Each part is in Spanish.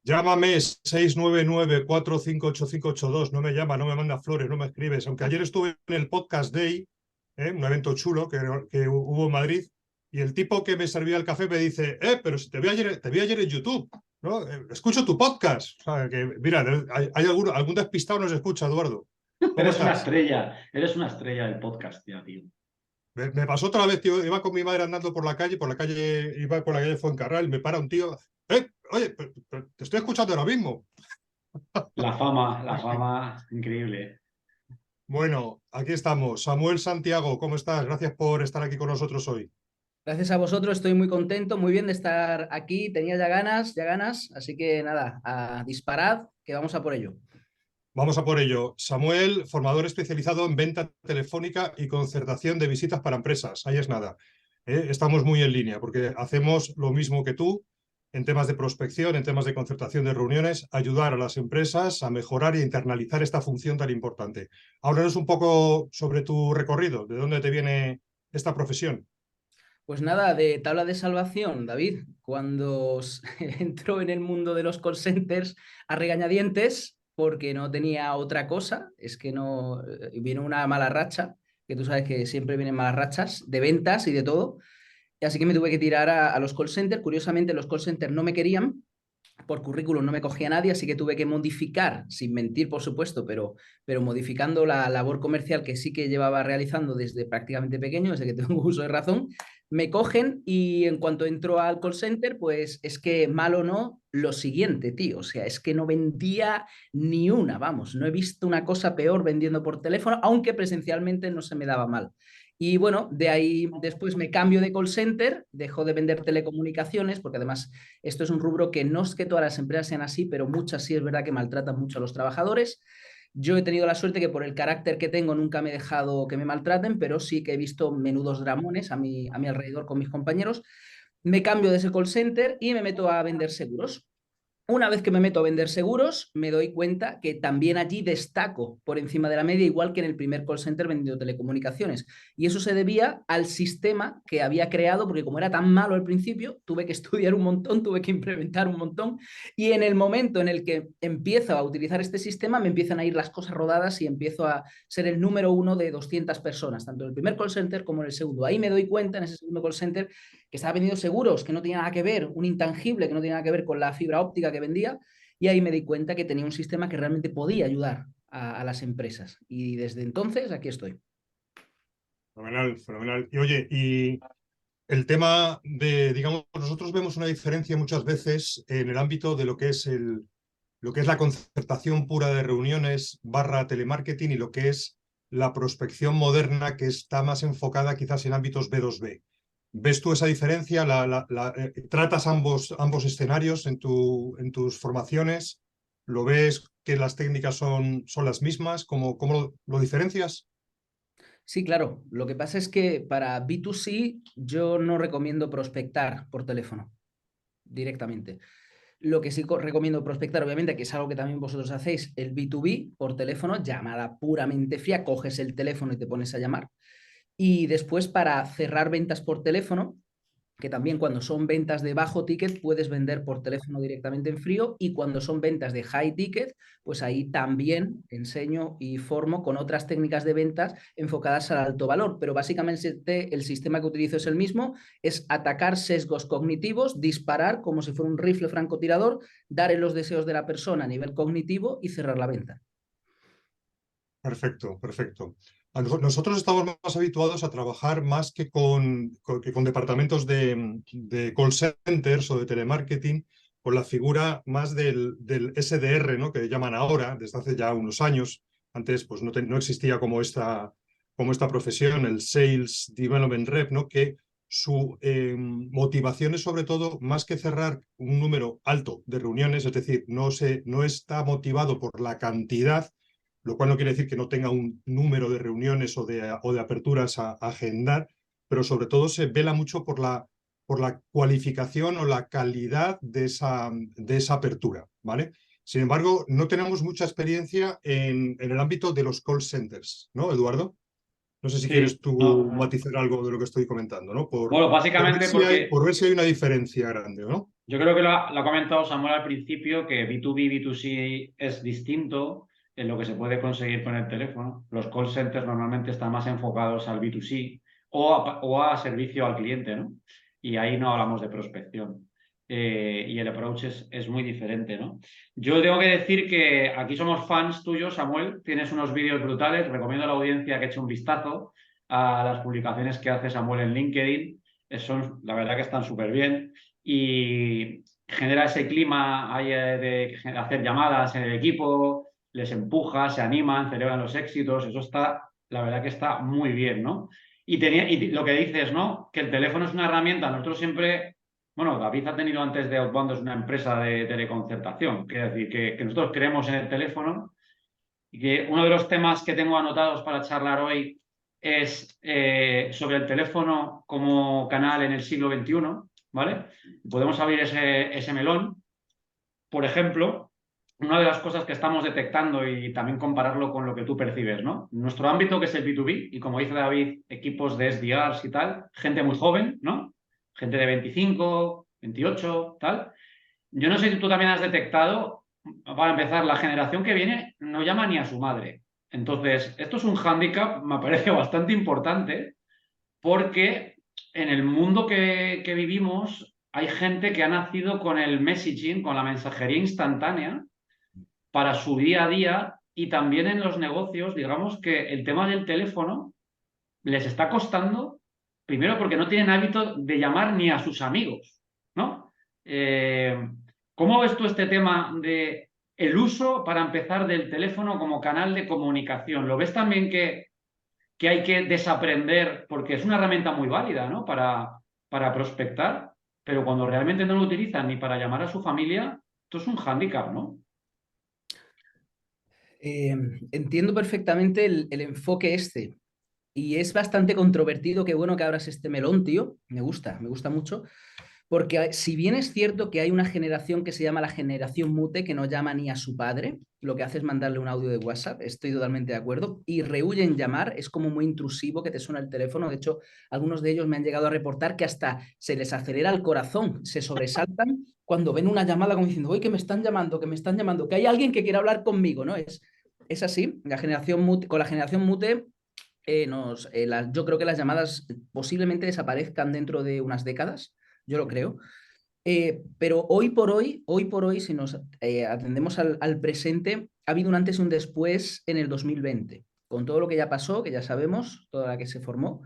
Llámame 699-458582. No me llama, no me manda flores, no me escribes. Aunque ayer estuve en el Podcast Day, un evento chulo que hubo en Madrid, y el tipo que me servía el café me dice, pero si te vi ayer en YouTube, ¿no? Escucho tu podcast. O sea, que, mira, hay algún despistado nos escucha, Eduardo. ¿Cómo estás? Eres una estrella del podcast, ya, tío. Me pasó otra vez, tío. Iba con mi madre andando iba por la calle Fuencarral, y me para un tío. Oye, te estoy escuchando ahora mismo. La fama, increíble. Bueno, aquí estamos. Samuel Santiago, ¿cómo estás? Gracias por estar aquí con nosotros hoy. Gracias a vosotros, estoy muy contento, muy bien de estar aquí. Tenía ya ganas, así que nada, a disparad, que vamos a por ello. Vamos a por ello. Samuel, formador especializado en venta telefónica y concertación de visitas para empresas. Ahí es nada. Estamos muy en línea porque hacemos lo mismo que tú en temas de prospección, en temas de concertación de reuniones, ayudar a las empresas a mejorar e internalizar esta función tan importante. Háblanos un poco sobre tu recorrido, de dónde te viene esta profesión. Pues nada, de tabla de salvación, David, cuando entró en el mundo de los call centers a regañadientes, porque no tenía otra cosa, es que no, vino una mala racha, que tú sabes que siempre vienen malas rachas, de ventas y de todo. Así que me tuve que tirar a los call centers. Curiosamente, los call centers no me querían, por currículum no me cogía nadie, así que tuve que modificar, sin mentir, por supuesto, pero modificando la labor comercial que sí que llevaba realizando desde prácticamente pequeño, desde que tengo uso de razón. Me cogen y en cuanto entro al call center, pues es que mal o no, lo siguiente, tío. O sea, es que no vendía ni una, vamos, no he visto una cosa peor vendiendo por teléfono, aunque presencialmente no se me daba mal. Y bueno, de ahí después me cambio de call center, dejo de vender telecomunicaciones, porque además esto es un rubro que no es que todas las empresas sean así, pero muchas sí es verdad que maltratan mucho a los trabajadores. Yo he tenido la suerte que por el carácter que tengo nunca me he dejado que me maltraten, pero sí que he visto menudos dramones a mi alrededor con mis compañeros. Me cambio de ese call center y me meto a vender seguros. Una vez que me meto a vender seguros, me doy cuenta que también allí destaco por encima de la media, igual que en el primer call center vendiendo telecomunicaciones. Y eso se debía al sistema que había creado, porque como era tan malo al principio, tuve que estudiar un montón, tuve que implementar un montón. Y en el momento en el que empiezo a utilizar este sistema, me empiezan a ir las cosas rodadas y empiezo a ser el número uno de 200 personas, tanto en el primer call center como en el segundo. Ahí me doy cuenta, en ese segundo call center, que estaba vendiendo seguros, que no tenía nada que ver, un intangible que no tenía nada que ver con la fibra óptica que vendía, y ahí me di cuenta que tenía un sistema que realmente podía ayudar a las empresas. Y desde entonces aquí estoy. Fenomenal, fenomenal. Y oye, y el tema de, digamos, nosotros vemos una diferencia muchas veces en el ámbito de lo que es la concertación pura de reuniones barra telemarketing y lo que es la prospección moderna que está más enfocada quizás en ámbitos B2B. ¿Ves tú esa diferencia? ¿Tratas ambos escenarios en tus formaciones? ¿Lo ves que las técnicas son las mismas? ¿Cómo lo diferencias? Sí, claro. Lo que pasa es que para B2C yo no recomiendo prospectar por teléfono directamente. Lo que sí recomiendo prospectar, obviamente, que es algo que también vosotros hacéis, el B2B por teléfono, llamada puramente fría, coges el teléfono y te pones a llamar. Y después para cerrar ventas por teléfono, que también cuando son ventas de bajo ticket puedes vender por teléfono directamente en frío, y cuando son ventas de high ticket, pues ahí también enseño y formo con otras técnicas de ventas enfocadas al alto valor. Pero básicamente el sistema que utilizo es el mismo, es atacar sesgos cognitivos, disparar como si fuera un rifle francotirador, dar en los deseos de la persona a nivel cognitivo y cerrar la venta. Perfecto, perfecto. Nosotros estamos más habituados a trabajar más que con departamentos de call centers o de telemarketing, con la figura más del SDR, ¿no? Que llaman ahora, desde hace ya unos años. Antes pues no existía como esta profesión, el Sales Development Rep, ¿no? Que su motivación es sobre todo más que cerrar un número alto de reuniones, es decir, no está motivado por la cantidad, lo cual no quiere decir que no tenga un número de reuniones o de aperturas a agendar, pero sobre todo se vela mucho por la cualificación o la calidad de esa apertura, ¿vale? Sin embargo, no tenemos mucha experiencia en el ámbito de los call centers, ¿no, Eduardo? No sé si Sí, quieres tú no. matizar algo de lo que estoy comentando, ¿no? Bueno, básicamente porque Por ver si hay una diferencia grande, ¿no? yo creo que lo ha comentado Samuel al principio, que B2B, B2C es distinto en lo que se puede conseguir con el teléfono. Los call centers normalmente están más enfocados al B2C o a servicio al cliente, ¿no? Y ahí no hablamos de prospección. Y el approach es muy diferente, ¿no? Yo tengo que decir que aquí somos fans tuyos, Samuel. Tienes unos vídeos brutales. Recomiendo a la audiencia que eche un vistazo a las publicaciones que hace Samuel en LinkedIn. Son, la verdad que están súper bien y genera ese clima ahí, de hacer llamadas en el equipo, les empuja, se animan, celebran los éxitos, eso está, la verdad que está muy bien, ¿no? Y lo que dices, ¿no? Que el teléfono es una herramienta, nosotros siempre, bueno, David ha tenido antes de Outbound, es una empresa de teleconcertación, quiere decir que nosotros creemos en el teléfono y que uno de los temas que tengo anotados para charlar hoy es sobre el teléfono como canal en el siglo XXI, ¿vale? Podemos abrir ese melón. Por ejemplo, una de las cosas que estamos detectando y también compararlo con lo que tú percibes, ¿no? Nuestro ámbito, que es el B2B, y como dice David, equipos de SDRs y tal, gente muy joven, ¿no? Gente de 25, 28, tal. Yo no sé si tú también has detectado, para empezar, la generación que viene no llama ni a su madre. Entonces, esto es un hándicap, me parece bastante importante, porque en el mundo que vivimos hay gente que ha nacido con el messaging, con la mensajería instantánea para su día a día y también en los negocios, digamos que el tema del teléfono les está costando, primero porque no tienen hábito de llamar ni a sus amigos, ¿no? ¿Cómo ves tú este tema de el uso, para empezar, del teléfono como canal de comunicación? ¿Lo ves también que hay que desaprender, porque es una herramienta muy válida, ¿no? Para prospectar, pero cuando realmente no lo utilizan ni para llamar a su familia, esto es un hándicap, ¿no? Eh, Entiendo perfectamente el enfoque este. Y es bastante controvertido. Qué bueno que abras este melón, tío. Me gusta mucho. Porque si bien es cierto que hay una generación que se llama la generación mute, que no llama ni a su padre, lo que hace es mandarle un audio de WhatsApp, estoy totalmente de acuerdo, y rehuyen llamar, es como muy intrusivo que te suena el teléfono. De hecho, algunos de ellos me han llegado a reportar que hasta se les acelera el corazón, se sobresaltan cuando ven una llamada como diciendo, oye, que me están llamando, que me están llamando, que hay alguien que quiere hablar conmigo, ¿no? Es así, la generación mute, con la generación mute yo creo que las llamadas posiblemente desaparezcan dentro de unas décadas, yo lo creo. Pero hoy por hoy, si nos atendemos al presente, ha habido un antes y un después en el 2020. Con todo lo que ya pasó, que ya sabemos, toda la que se formó.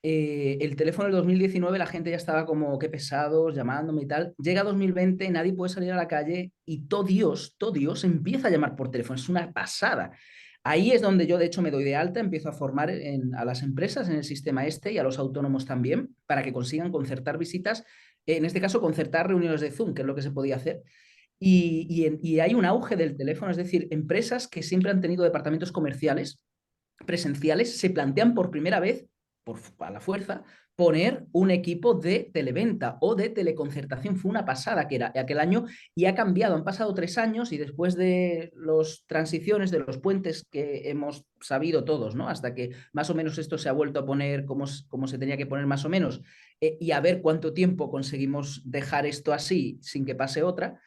El teléfono del 2019 la gente ya estaba como, qué pesados, llamándome y tal. Llega 2020, nadie puede salir a la calle y todo Dios empieza a llamar por teléfono. Es una pasada. Ahí es donde yo, de hecho, me doy de alta, empiezo a formar a las empresas en el sistema este y a los autónomos también, para que consigan concertar visitas, en este caso, concertar reuniones de Zoom, que es lo que se podía hacer. Y hay un auge del teléfono, es decir, empresas que siempre han tenido departamentos comerciales presenciales se plantean por primera vez, a la fuerza, poner un equipo de televenta o de teleconcertación. Fue una pasada que era aquel año y ha cambiado. Han pasado 3 años y después de las transiciones, de los puentes que hemos sabido todos, ¿no? Hasta que más o menos esto se ha vuelto a poner como se tenía que poner más o menos, y a ver cuánto tiempo conseguimos dejar esto así sin que pase otra.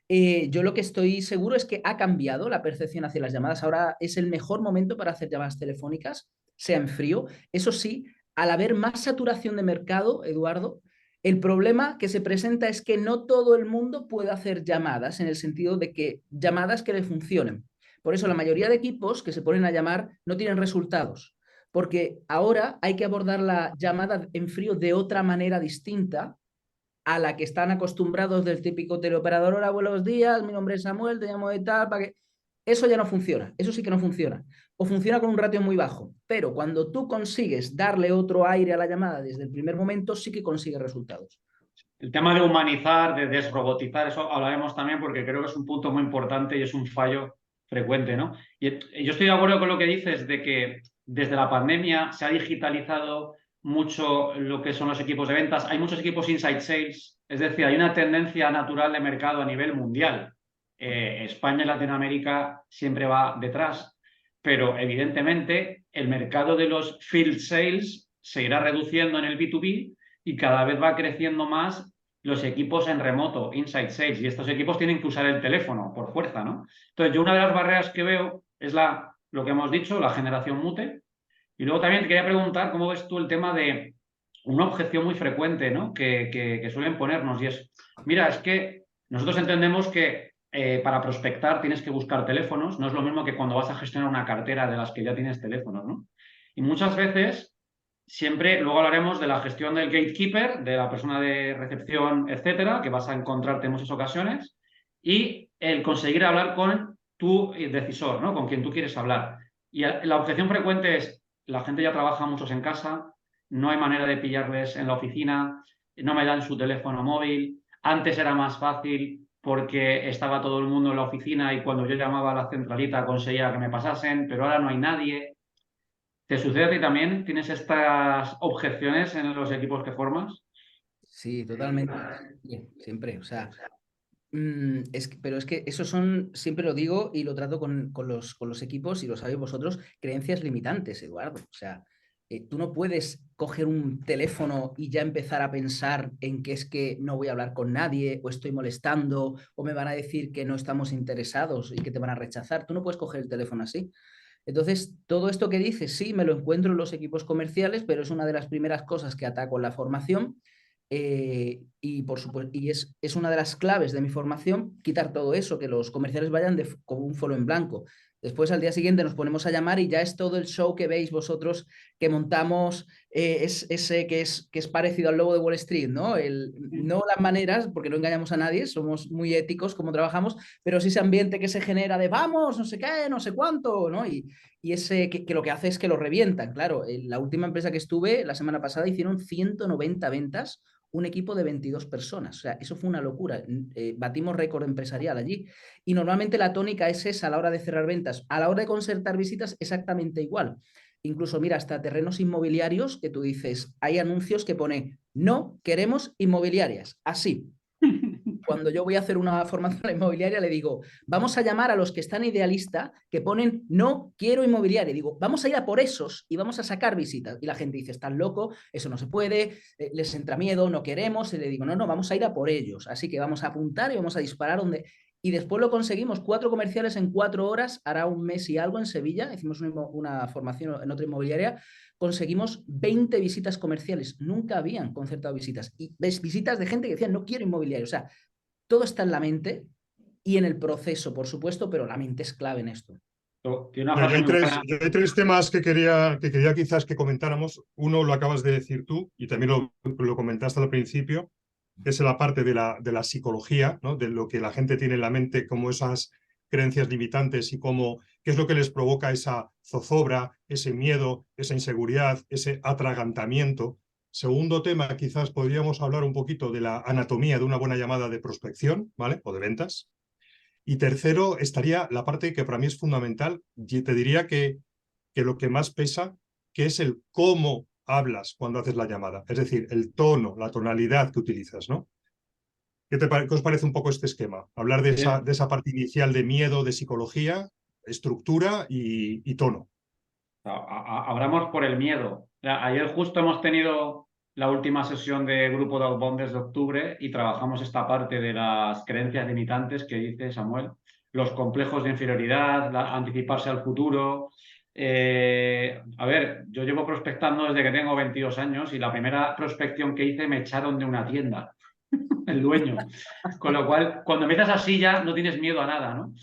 Yo lo que estoy seguro es que ha cambiado la percepción hacia las llamadas. Ahora es el mejor momento para hacer llamadas telefónicas, sea en frío. Eso sí, al haber más saturación de mercado, Eduardo, el problema que se presenta es que no todo el mundo puede hacer llamadas, en el sentido de que llamadas que le funcionen. Por eso la mayoría de equipos que se ponen a llamar no tienen resultados, porque ahora hay que abordar la llamada en frío de otra manera distinta a la que están acostumbrados del típico teleoperador. Hola, buenos días, mi nombre es Samuel, te llamo de tal, para que... Eso ya no funciona, eso sí que no funciona. O funciona con un ratio muy bajo, pero cuando tú consigues darle otro aire a la llamada desde el primer momento, sí que consigues resultados. El tema de humanizar, de desrobotizar, eso hablaremos también porque creo que es un punto muy importante y es un fallo frecuente, ¿no? Y yo estoy de acuerdo con lo que dices de que desde la pandemia se ha digitalizado mucho lo que son los equipos de ventas. Hay muchos equipos inside sales, es decir, hay una tendencia natural de mercado a nivel mundial. España y Latinoamérica siempre va detrás, pero evidentemente el mercado de los field sales se irá reduciendo en el B2B y cada vez va creciendo más los equipos en remoto, inside sales, y estos equipos tienen que usar el teléfono por fuerza, ¿no? Entonces, yo una de las barreras que veo es lo que hemos dicho, la generación mute. Y luego también te quería preguntar cómo ves tú el tema de una objeción muy frecuente, ¿no? que suelen ponernos, y es, mira, es que nosotros entendemos que para prospectar tienes que buscar teléfonos, no es lo mismo que cuando vas a gestionar una cartera de las que ya tienes teléfonos, ¿no? Y muchas veces, siempre, luego hablaremos de la gestión del gatekeeper, de la persona de recepción, etcétera, que vas a encontrarte en muchas ocasiones, y el conseguir hablar con tu decisor, ¿no? Con quien tú quieres hablar. Y la objeción frecuente es, la gente ya trabaja muchos en casa, no hay manera de pillarles en la oficina, no me dan su teléfono móvil, antes era más fácil porque estaba todo el mundo en la oficina y cuando yo llamaba a la centralita conseguía que me pasasen, pero ahora no hay nadie. ¿Te sucede a ti también? ¿Tienes estas objeciones en los equipos que formas? Sí, totalmente. Sí, siempre, o sea, pero es que eso son, siempre lo digo y lo trato con los equipos y lo sabéis vosotros, creencias limitantes, Eduardo. O sea, tú no puedes coger un teléfono y ya empezar a pensar en que es que no voy a hablar con nadie o estoy molestando o me van a decir que no estamos interesados y que te van a rechazar. Tú no puedes coger el teléfono así. Entonces, todo esto que dices, sí, me lo encuentro en los equipos comerciales, pero es una de las primeras cosas que ataco en la formación. Y por supuesto, y es una de las claves de mi formación, quitar todo eso, que los comerciales vayan con un folio en blanco. Después, al día siguiente, nos ponemos a llamar y ya es todo el show que veis vosotros que montamos, ese que es parecido al lobo de Wall Street, ¿no? No las maneras, porque no engañamos a nadie, somos muy éticos como trabajamos, pero sí ese ambiente que se genera de vamos, no sé qué, no sé cuánto, ¿no? Y ese que lo que hace es que lo revientan. Claro, en la última empresa que estuve, la semana pasada, hicieron 190 ventas, un equipo de 22 personas. O sea, eso fue una locura. Batimos récord empresarial allí. Y normalmente la tónica es esa a la hora de cerrar ventas. A la hora de concertar visitas, exactamente igual. Incluso, mira, hasta terrenos inmobiliarios que tú dices, hay anuncios que pone, no queremos inmobiliarias. Así. Cuando yo voy a hacer una formación inmobiliaria, le digo, vamos a llamar a los que están idealista, que ponen no quiero inmobiliaria. Y digo, vamos a ir a por esos y vamos a sacar visitas. Y la gente dice, están loco, eso no se puede, les entra miedo, no queremos. Y le digo, no, no, vamos a ir a por ellos. Así que vamos a apuntar y vamos a disparar donde. Y después lo conseguimos, 4 comerciales en 4 horas, hará un mes y algo en Sevilla, hicimos una formación en otra inmobiliaria, conseguimos 20 visitas comerciales, nunca habían concertado visitas, y ves visitas de gente que decía no quiero inmobiliario, o sea, todo está en la mente y en el proceso, por supuesto, pero la mente es clave en esto. Tiene una frase muy buena. Hay tres temas que quería quizás que comentáramos. Uno lo acabas de decir tú y también lo comentaste al principio, que es la parte de la psicología, ¿no? De lo que la gente tiene en la mente, como esas creencias limitantes y qué es lo que les provoca esa zozobra, ese miedo, esa inseguridad, ese atragantamiento. Segundo tema, quizás podríamos hablar un poquito de la anatomía de una buena llamada de prospección, ¿vale? O de ventas. Y tercero, estaría la parte que para mí es fundamental, y te diría que lo que más pesa, que es el cómo hablas cuando haces la llamada, es decir, el tono, la tonalidad que utilizas, ¿no? ¿Qué os parece un poco este esquema? Hablar de esa parte inicial de miedo, de psicología, estructura y tono. Abramos por el miedo. Ayer justo hemos tenido la última sesión de grupo de Outbounders de octubre y trabajamos esta parte de las creencias limitantes que dice Samuel, los complejos de inferioridad, anticiparse al futuro. A ver, yo llevo prospectando desde que tengo 22 años y la primera prospección que hice me echaron de una tienda, el dueño. Con lo cual, cuando empiezas así ya no tienes miedo a nada, ¿no?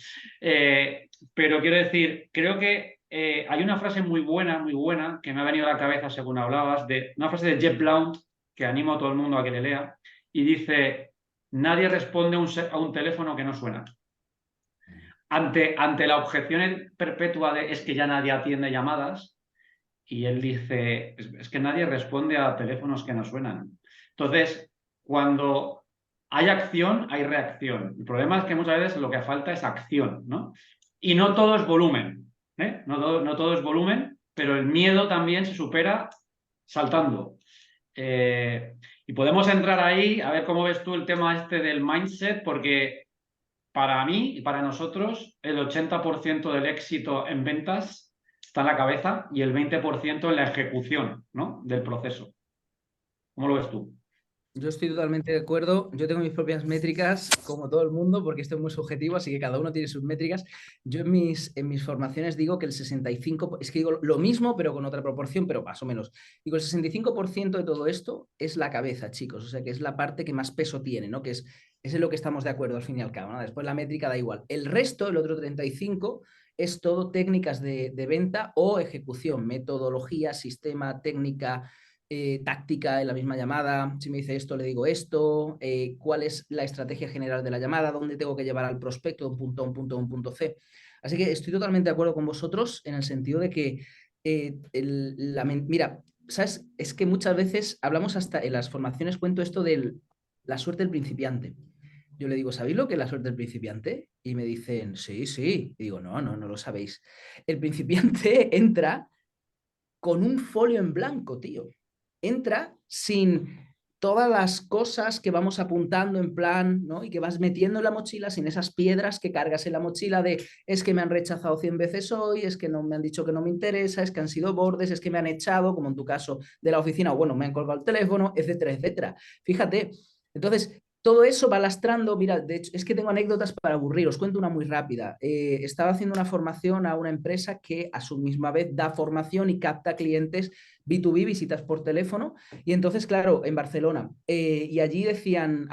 Pero quiero decir, creo que hay una frase muy buena, que me ha venido a la cabeza según hablabas, una frase de Jeff Blount, que animo a todo el mundo a que le lea, y dice, nadie responde a un teléfono que no suena. Ante la objeción perpetua de es que ya nadie atiende llamadas, y él dice, es que nadie responde a teléfonos que no suenan. Entonces, cuando hay acción, hay reacción. El problema es que muchas veces lo que falta es acción, ¿no? Y no todo es volumen, ¿eh? No todo es volumen, pero el miedo también se supera saltando. Y podemos entrar ahí, a ver cómo ves tú el tema este del mindset, porque para mí y para nosotros el 80% del éxito en ventas está en la cabeza y el 20% en la ejecución, ¿no?, del proceso. ¿Cómo lo ves tú? Yo estoy totalmente de acuerdo. Yo tengo mis propias métricas, como todo el mundo, porque esto es muy subjetivo, así que cada uno tiene sus métricas. Yo en mis formaciones digo que el 65%, es que digo lo mismo, pero con otra proporción, pero más o menos. Digo, el 65% de todo esto es la cabeza, chicos. O sea, que es la parte que más peso tiene, ¿no? Que es en lo que estamos de acuerdo al fin y al cabo, ¿no? Después la métrica da igual. El resto, el otro 35%, es todo técnicas de venta o ejecución, metodología, sistema, técnica, táctica en la misma llamada. Si me dice esto, le digo esto, cuál es la estrategia general de la llamada, dónde tengo que llevar al prospecto de un punto A a un punto, a un punto C. Así que estoy totalmente de acuerdo con vosotros en el sentido de que, mira, ¿sabes? Es que muchas veces hablamos, hasta en las formaciones cuento esto de la suerte del principiante. Yo le digo, ¿sabéis lo que es la suerte del principiante? Y me dicen, sí, sí. Y digo, no lo sabéis. El principiante entra con un folio en blanco, tío. Entra sin todas las cosas que vamos apuntando en plan, ¿no? Y que vas metiendo en la mochila, sin esas piedras que cargas en la mochila de es que me han rechazado 100 veces hoy, es que no me han dicho que no me interesa, es que han sido bordes, es que me han echado, como en tu caso, de la oficina, o bueno, me han colgado el teléfono, etcétera, etcétera. Fíjate, entonces todo eso va lastrando. Mira, de hecho, es que tengo anécdotas para aburrir, os cuento una muy rápida. Estaba haciendo una formación a una empresa que a su misma vez da formación y capta clientes B2B, visitas por teléfono, y entonces, claro, en Barcelona, y allí decían,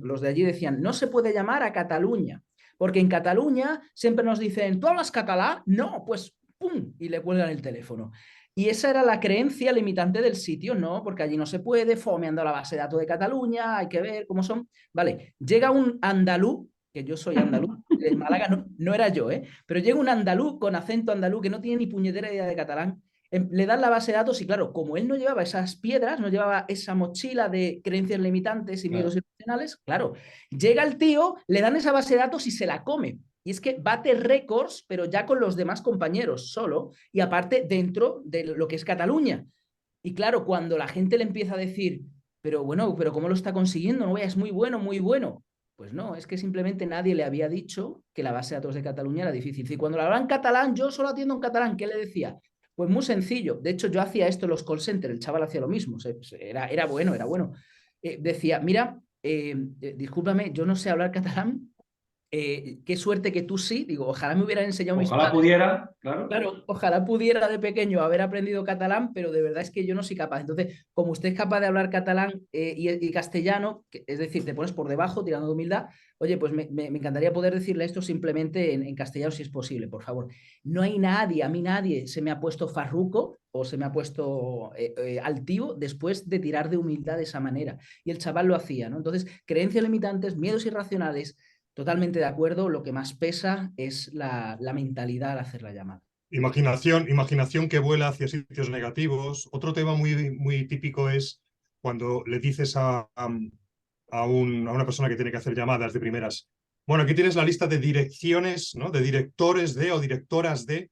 los de allí decían, no se puede llamar a Cataluña, porque en Cataluña siempre nos dicen, ¿tú hablas catalán? No, pues ¡pum! Y le cuelgan el teléfono. Y esa era la creencia limitante del sitio, ¿no? Porque allí no se puede, fomeando la base de datos de Cataluña, hay que ver cómo son. Vale, llega un andaluz, que yo soy andaluz, de Málaga no era yo, ¿eh? Pero llega un andaluz con acento andaluz que no tiene ni puñetera idea de catalán, le dan la base de datos y claro, como él no llevaba esas piedras, no llevaba esa mochila de creencias limitantes y miedos irracionales, claro, llega el tío, le dan esa base de datos y se la come. Y es que bate récords, pero ya con los demás compañeros solo, y aparte dentro de lo que es Cataluña. Y claro, cuando la gente le empieza a decir, pero bueno, pero ¿cómo lo está consiguiendo? No, es muy bueno, muy bueno. Pues no, es que simplemente nadie le había dicho que la base de datos de Cataluña era difícil. Y cuando lo hablan en catalán, yo solo atiendo en catalán, ¿qué le decía? Pues muy sencillo. De hecho, yo hacía esto en los call centers, el chaval hacía lo mismo. Era bueno, era bueno. Decía, mira, discúlpame, yo no sé hablar catalán. Qué suerte que tú sí. Digo, ojalá me hubieran enseñado mis Ojalá padres. pudiera, claro. Claro, ojalá pudiera de pequeño haber aprendido catalán, pero de verdad es que yo no soy capaz. Entonces, como usted es capaz de hablar catalán y castellano, es decir, te pones por debajo, tirando de humildad, oye, pues me encantaría poder decirle esto simplemente en castellano si es posible, por favor. No hay nadie, a mí nadie se me ha puesto farruco o se me ha puesto altivo después de tirar de humildad de esa manera. Y el chaval lo hacía, ¿no? Entonces, creencias limitantes, miedos irracionales, totalmente de acuerdo, lo que más pesa es la mentalidad al hacer la llamada. Imaginación que vuela hacia sitios negativos. Otro tema muy típico es cuando le dices a una persona que tiene que hacer llamadas de primeras, bueno, aquí tienes la lista de direcciones, ¿no? De directores de o directoras de,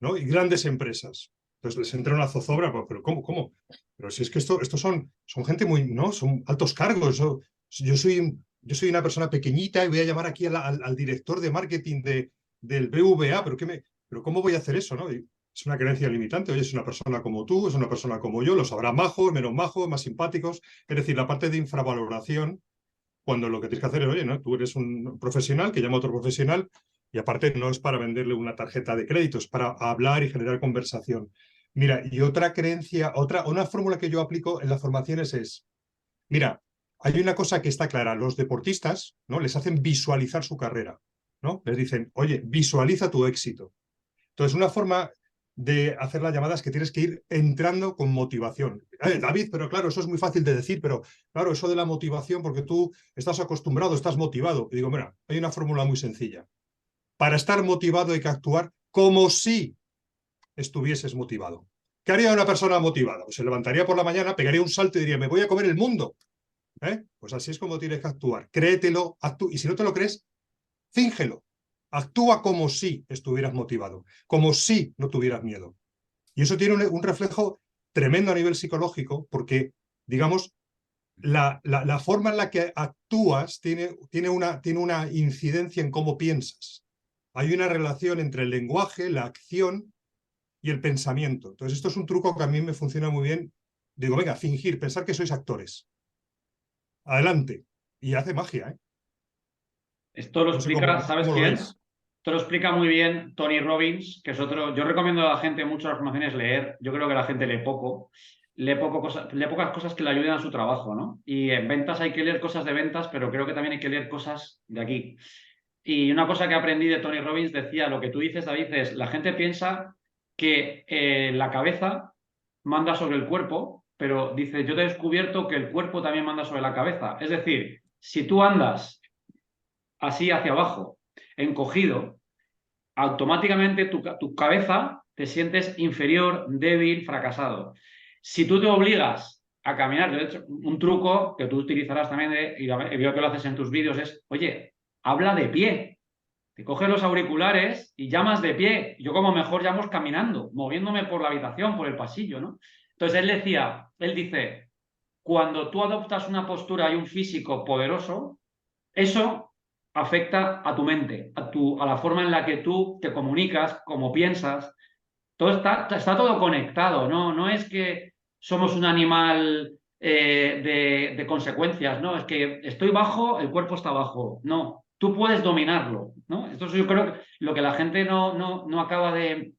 ¿no? Y grandes empresas. Entonces les entra una zozobra, pero ¿cómo? Pero si es que estos son gente muy, ¿no? Son altos cargos. Yo soy una persona pequeñita y voy a llamar aquí al director de marketing del BVA, pero ¿cómo voy a hacer eso, no? Es una creencia limitante. Oye, es una persona como tú, es una persona como yo, los habrá majos, menos majos, más simpáticos. Es decir, la parte de infravaloración, cuando lo que tienes que hacer es, oye, ¿no? Tú eres un profesional que llama a otro profesional y aparte no es para venderle una tarjeta de crédito, es para hablar y generar conversación. Mira, y otra creencia, una fórmula que yo aplico en las formaciones es, mira, hay una cosa que está clara, los deportistas, ¿no? Les hacen visualizar su carrera, ¿no? Les dicen, oye, visualiza tu éxito. Entonces, una forma de hacer las llamadas que tienes que ir entrando con motivación. David, pero claro, eso es muy fácil de decir, pero claro, eso de la motivación, porque tú estás acostumbrado, estás motivado. Y digo, mira, hay una fórmula muy sencilla. Para estar motivado hay que actuar como si estuvieses motivado. ¿Qué haría una persona motivada? Pues se levantaría por la mañana, pegaría un salto y diría, me voy a comer el mundo. Pues así es como tienes que actuar. Créetelo, y si no te lo crees, fíngelo. Actúa como si estuvieras motivado, como si no tuvieras miedo. Y eso tiene un reflejo tremendo a nivel psicológico, porque, digamos, la forma en la que actúas tiene una incidencia en cómo piensas. Hay una relación entre el lenguaje, la acción y el pensamiento. Entonces, esto es un truco que a mí me funciona muy bien. Digo, venga, fingir, pensar que sois actores. Adelante. Y hace magia, ¿eh? Esto lo No sé explica, ¿sabes cómo lo quién? veis. Esto lo explica muy bien Tony Robbins, que es otro. Yo recomiendo a la gente mucho las formaciones leer. Yo creo que la gente lee poco. Lee pocas cosas que le ayuden a su trabajo, ¿no? Y en ventas hay que leer cosas de ventas, pero creo que también hay que leer cosas de aquí. Y una cosa que aprendí de Tony Robbins decía, lo que tú dices, David, es la gente piensa que la cabeza manda sobre el cuerpo, pero dice, yo te he descubierto que el cuerpo también manda sobre la cabeza. Es decir, si tú andas así hacia abajo, encogido, automáticamente tu cabeza te sientes inferior, débil, fracasado. Si tú te obligas a caminar, de hecho, un truco que tú utilizarás también, y veo que lo haces en tus vídeos, es, oye, habla de pie. Te coges los auriculares y llamas de pie. Yo como mejor llamo caminando, moviéndome por la habitación, por el pasillo, ¿no? Entonces él dice, cuando tú adoptas una postura y un físico poderoso, eso afecta a tu mente, a la forma en la que tú te comunicas, cómo piensas. Todo está todo conectado, ¿no? No es que somos un animal de consecuencias, ¿no? Es que estoy bajo, el cuerpo está bajo. No, tú puedes dominarlo, ¿no? Esto yo creo que lo que la gente no acaba de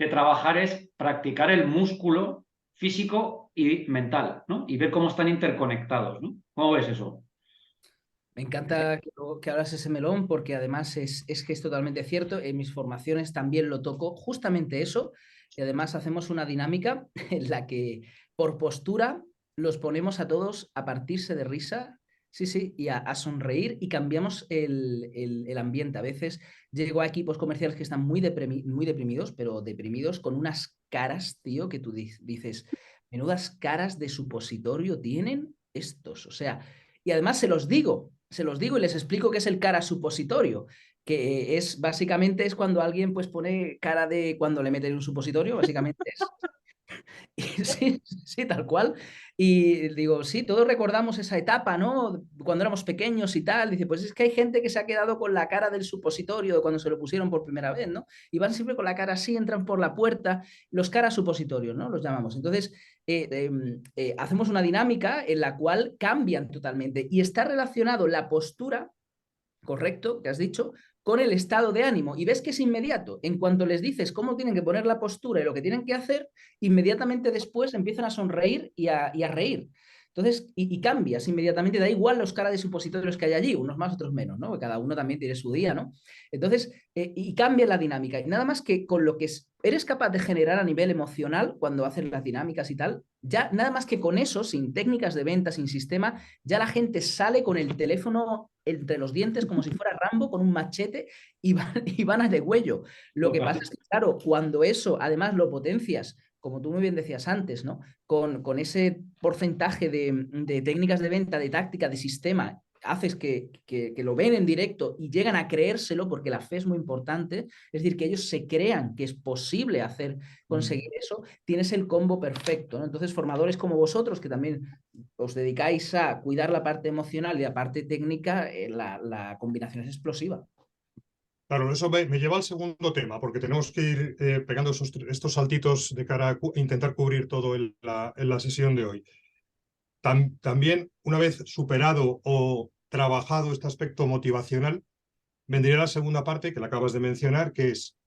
trabajar es practicar el músculo físico y mental, ¿no? Y ver cómo están interconectados, ¿no? ¿Cómo ves eso? Me encanta que hablas ese melón porque además es que es totalmente cierto. En mis formaciones también lo toco, justamente eso. Y además hacemos una dinámica en la que por postura los ponemos a todos a partirse de risa, sí, sí, y a sonreír y cambiamos el ambiente. A veces llego a equipos comerciales que están muy deprimidos, pero deprimidos con unas caras, tío, que tú dices, menudas caras de supositorio tienen estos. O sea, y además se los digo y les explico qué es el cara supositorio, que es básicamente es cuando alguien pues pone cara de cuando le meten un supositorio, básicamente es. Y sí, sí, tal cual. Y digo, sí, todos recordamos esa etapa, ¿no? Cuando éramos pequeños y tal. Dice, pues es que hay gente que se ha quedado con la cara del supositorio de cuando se lo pusieron por primera vez, ¿no? Y van siempre con la cara así, entran por la puerta, los caras supositorios, ¿no? Los llamamos. Entonces, hacemos una dinámica en la cual cambian totalmente y está relacionado la postura, correcto, que has dicho, con el estado de ánimo. Y ves que es inmediato. En cuanto les dices cómo tienen que poner la postura y lo que tienen que hacer, inmediatamente después empiezan a sonreír y a reír. Entonces, y cambias inmediatamente, da igual los caras de supositorios que hay allí, unos más, otros menos, ¿no? Cada uno también tiene su día, ¿no? Entonces, y cambia la dinámica. Y nada más que con lo que eres capaz de generar a nivel emocional cuando haces las dinámicas y tal, ya nada más que con eso, sin técnicas de venta, sin sistema, ya la gente sale con el teléfono entre los dientes como si fuera Rambo con un machete y van a degüello. Lo que pasa es que, claro, cuando eso además lo potencias, como tú muy bien decías antes, ¿no? Con ese porcentaje de técnicas de venta, de táctica, de sistema, haces que lo ven en directo y llegan a creérselo porque la fe es muy importante, es decir, que ellos se crean que es posible conseguir eso, tienes el combo perfecto, ¿no? Entonces, formadores como vosotros, que también os dedicáis a cuidar la parte emocional y la parte técnica, la combinación es explosiva. Claro, eso me lleva al segundo tema, porque tenemos que ir pegando estos saltitos de cara a intentar cubrir todo en la sesión de hoy. También, una vez superado o trabajado este aspecto motivacional, vendría la segunda parte que la acabas de mencionar, que es,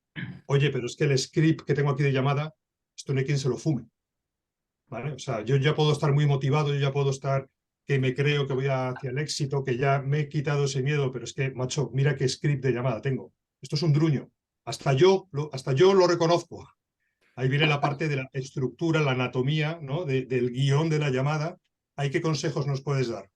oye, pero es que el script que tengo aquí de llamada, esto no hay quien se lo fume, ¿vale? O sea, yo ya puedo estar muy motivado, yo ya puedo estar que me creo que voy hacia el éxito, que ya me he quitado ese miedo, pero es que, macho, mira qué script de llamada tengo. Esto es un druño. Hasta yo lo reconozco. Ahí viene la parte de la estructura, la anatomía, ¿no? Del guión de la llamada. ¿Ahí qué consejos nos puedes dar?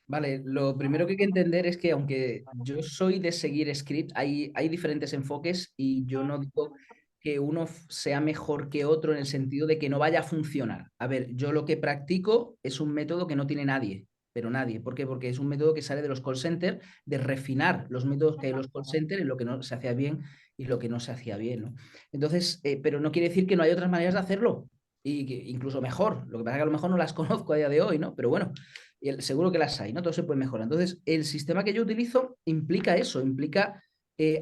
Vale, lo primero que hay que entender es que aunque yo soy de seguir script, hay diferentes enfoques y yo no digo que uno sea mejor que otro en el sentido de que no vaya a funcionar. A ver, yo lo que practico es un método que no tiene nadie, pero nadie. ¿Por qué? Porque es un método que sale de los call centers, de refinar los métodos que hay en los call centers en lo que no se hacía bien y lo que no se hacía bien, ¿no? Entonces, pero no quiere decir que no hay otras maneras de hacerlo y que incluso mejor. Lo que pasa es que a lo mejor no las conozco a día de hoy, ¿no? Pero bueno, seguro que las hay, ¿no? Todo se puede mejorar. Entonces, el sistema que yo utilizo implica eso, implica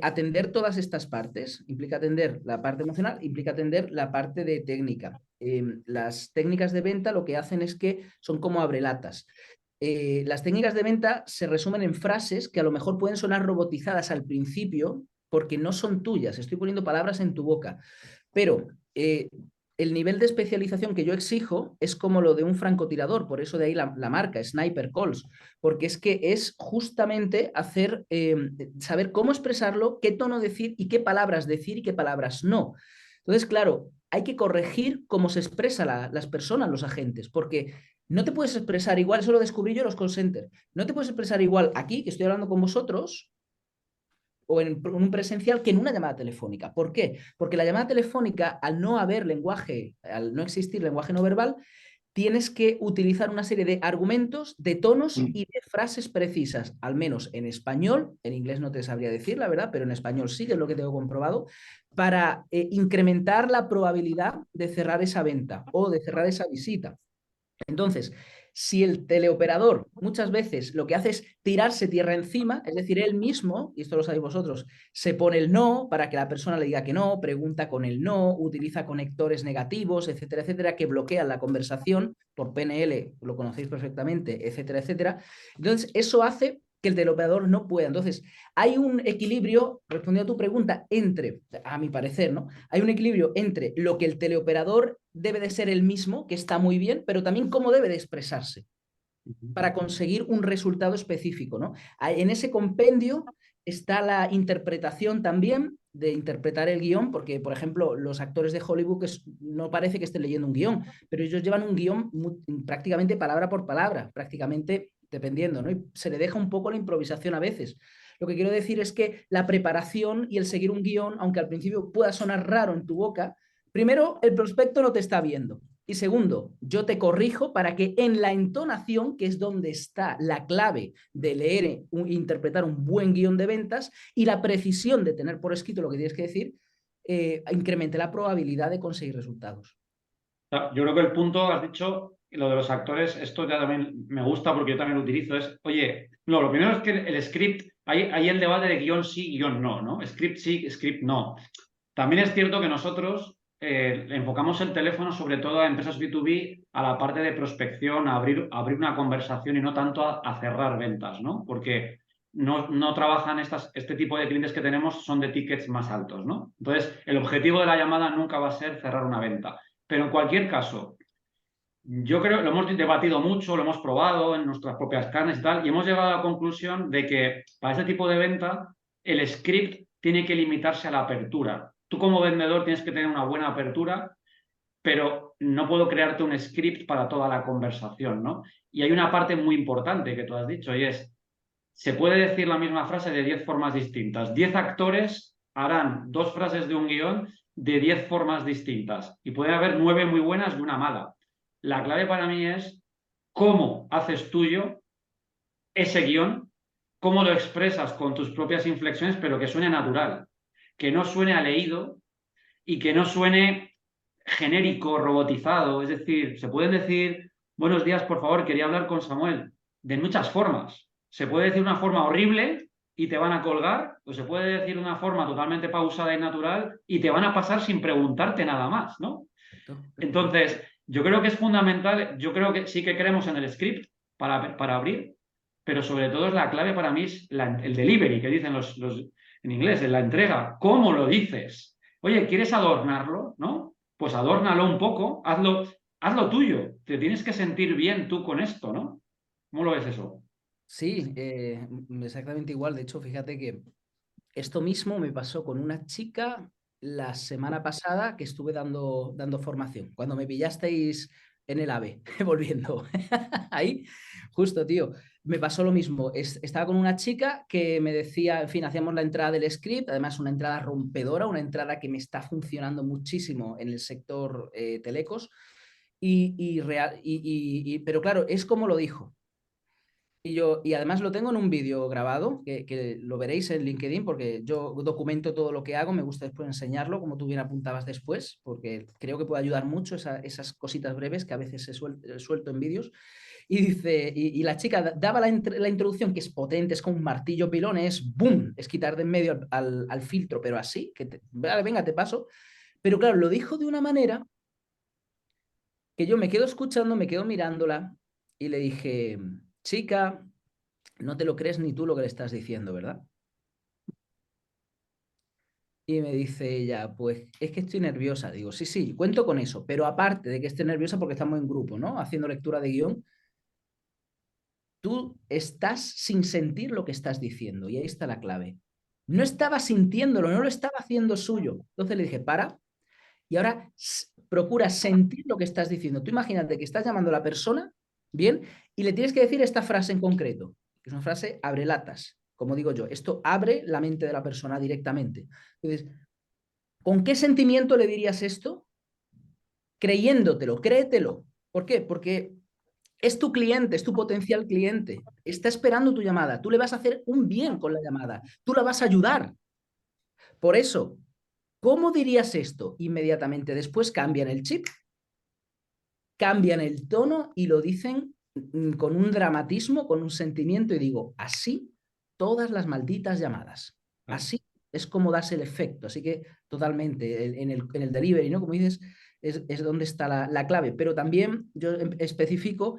atender todas estas partes, implica atender la parte emocional, implica atender la parte de técnica. Las técnicas de venta lo que hacen es que son como abrelatas. Las técnicas de venta se resumen en frases que a lo mejor pueden sonar robotizadas al principio porque no son tuyas, estoy poniendo palabras en tu boca, pero el nivel de especialización que yo exijo es como lo de un francotirador, por eso de ahí la marca, Sniper Calls, porque es que es justamente hacer, saber cómo expresarlo, qué tono decir y qué palabras decir y qué palabras no. Entonces, claro, hay que corregir cómo se expresan las personas, los agentes, porque no te puedes expresar igual, eso lo descubrí yo en los call centers, no te puedes expresar igual aquí, que estoy hablando con vosotros, o en un presencial que en una llamada telefónica. ¿Por qué? Porque la llamada telefónica, al no haber lenguaje, al no existir lenguaje no verbal, tienes que utilizar una serie de argumentos, de tonos y de frases precisas, al menos en español, en inglés no te sabría decir, la verdad, pero en español sí, que es lo que tengo comprobado, para incrementar la probabilidad de cerrar esa venta o de cerrar esa visita. Entonces, si el teleoperador muchas veces lo que hace es tirarse tierra encima, es decir, él mismo, y esto lo sabéis vosotros, se pone el no para que la persona le diga que no, pregunta con el no, utiliza conectores negativos, etcétera, etcétera, que bloquean la conversación por PNL, lo conocéis perfectamente, etcétera, etcétera. Entonces, eso hace que el teleoperador no pueda. Entonces, hay un equilibrio, respondiendo a tu pregunta, entre, a mi parecer, ¿no? Hay un equilibrio entre lo que el teleoperador debe de ser el mismo, que está muy bien, pero también cómo debe de expresarse para conseguir un resultado específico, ¿no? En ese compendio está la interpretación también, de interpretar el guión, porque, por ejemplo, los actores de Hollywood no parece que estén leyendo un guión, pero ellos llevan un guión prácticamente palabra por palabra, prácticamente dependiendo, ¿no? Y se le deja un poco la improvisación a veces. Lo que quiero decir es que la preparación y el seguir un guión, aunque al principio pueda sonar raro en tu boca, primero, el prospecto no te está viendo. Y segundo, yo te corrijo para que en la entonación, que es donde está la clave de leer, interpretar un buen guión de ventas y la precisión de tener por escrito lo que tienes que decir, incremente la probabilidad de conseguir resultados. Yo creo que el punto, has dicho, lo de los actores, esto ya también me gusta porque yo también lo utilizo, es, oye, no, lo primero es que el script, hay el debate de guión sí, guión no, ¿no? Script sí, script no. También es cierto que nosotros enfocamos el teléfono sobre todo a empresas B2B, a la parte de prospección, a abrir una conversación y no tanto a cerrar ventas, ¿no? Porque no trabajan este tipo de clientes que tenemos, son de tickets más altos, ¿no? Entonces, el objetivo de la llamada nunca va a ser cerrar una venta. Pero en cualquier caso, yo creo, lo hemos debatido mucho, lo hemos probado en nuestras propias carnes y tal, y hemos llegado a la conclusión de que para este tipo de venta el script tiene que limitarse a la apertura. Tú como vendedor tienes que tener una buena apertura, pero no puedo crearte un script para toda la conversación, ¿no? Y hay una parte muy importante que tú has dicho y es, se puede decir la misma frase de 10 formas distintas. 10 actores harán 2 frases de un guión de 10 formas distintas y puede haber 9 muy buenas y una mala. La clave para mí es cómo haces tuyo ese guión, cómo lo expresas con tus propias inflexiones, pero que suene natural, que no suene a leído y que no suene genérico, robotizado. Es decir, se pueden decir, buenos días, por favor, quería hablar con Samuel, de muchas formas. Se puede decir de una forma horrible y te van a colgar, o se puede decir de una forma totalmente pausada y natural y te van a pasar sin preguntarte nada más, ¿no? Entonces, yo creo que es fundamental, yo creo que sí que creemos en el script para abrir, pero sobre todo es la clave para mí es el delivery, que dicen los en inglés, en la entrega. ¿Cómo lo dices? Oye, ¿quieres adornarlo? ¿No? Pues adórnalo un poco, hazlo tuyo. Te tienes que sentir bien tú con esto, ¿no? ¿Cómo lo ves eso? Sí, exactamente igual. De hecho, fíjate que esto mismo me pasó con una chica la semana pasada que estuve dando formación. Cuando me pillasteis en el AVE, volviendo. Ahí, justo, tío. Me pasó lo mismo. Estaba con una chica que me decía, en fin, hacíamos la entrada del script, además una entrada rompedora, una entrada que me está funcionando muchísimo en el sector telecos. Pero claro, es como lo dijo. Y además lo tengo en un vídeo grabado, que lo veréis en LinkedIn, porque yo documento todo lo que hago, me gusta después enseñarlo, como tú bien apuntabas después, porque creo que puede ayudar mucho esas cositas breves que a veces suelto en vídeos. Y dice, y la chica daba la introducción, que es potente, es como un martillo pilón, es boom, es quitar de en medio al filtro, pero así, vale, venga, te paso. Pero claro, lo dijo de una manera que yo me quedo escuchando, me quedo mirándola y le dije, chica, no te lo crees ni tú lo que le estás diciendo, ¿verdad? Y me dice ella, pues es que estoy nerviosa. Digo, sí, sí, cuento con eso, pero aparte de que esté nerviosa porque estamos en grupo, ¿no? Haciendo lectura de guión, tú estás sin sentir lo que estás diciendo y ahí está la clave. No estaba sintiéndolo, no lo estaba haciendo suyo. Entonces le dije, para, y ahora procura sentir lo que estás diciendo. Tú imagínate que estás llamando a la persona, ¿bien? Y le tienes que decir esta frase en concreto, que es una frase abrelatas, como digo yo. Esto abre la mente de la persona directamente. Entonces, ¿con qué sentimiento le dirías esto? Creyéndotelo, créetelo. ¿Por qué? Porque es tu cliente, es tu potencial cliente. Está esperando tu llamada. Tú le vas a hacer un bien con la llamada. Tú la vas a ayudar. Por eso, ¿cómo dirías esto? Inmediatamente después cambian el chip, cambian el tono y lo dicen con un dramatismo, con un sentimiento y digo, así todas las malditas llamadas. Así es como das el efecto. Así que totalmente, en el delivery, ¿no? Como dices, es donde está la clave. Pero también yo especifico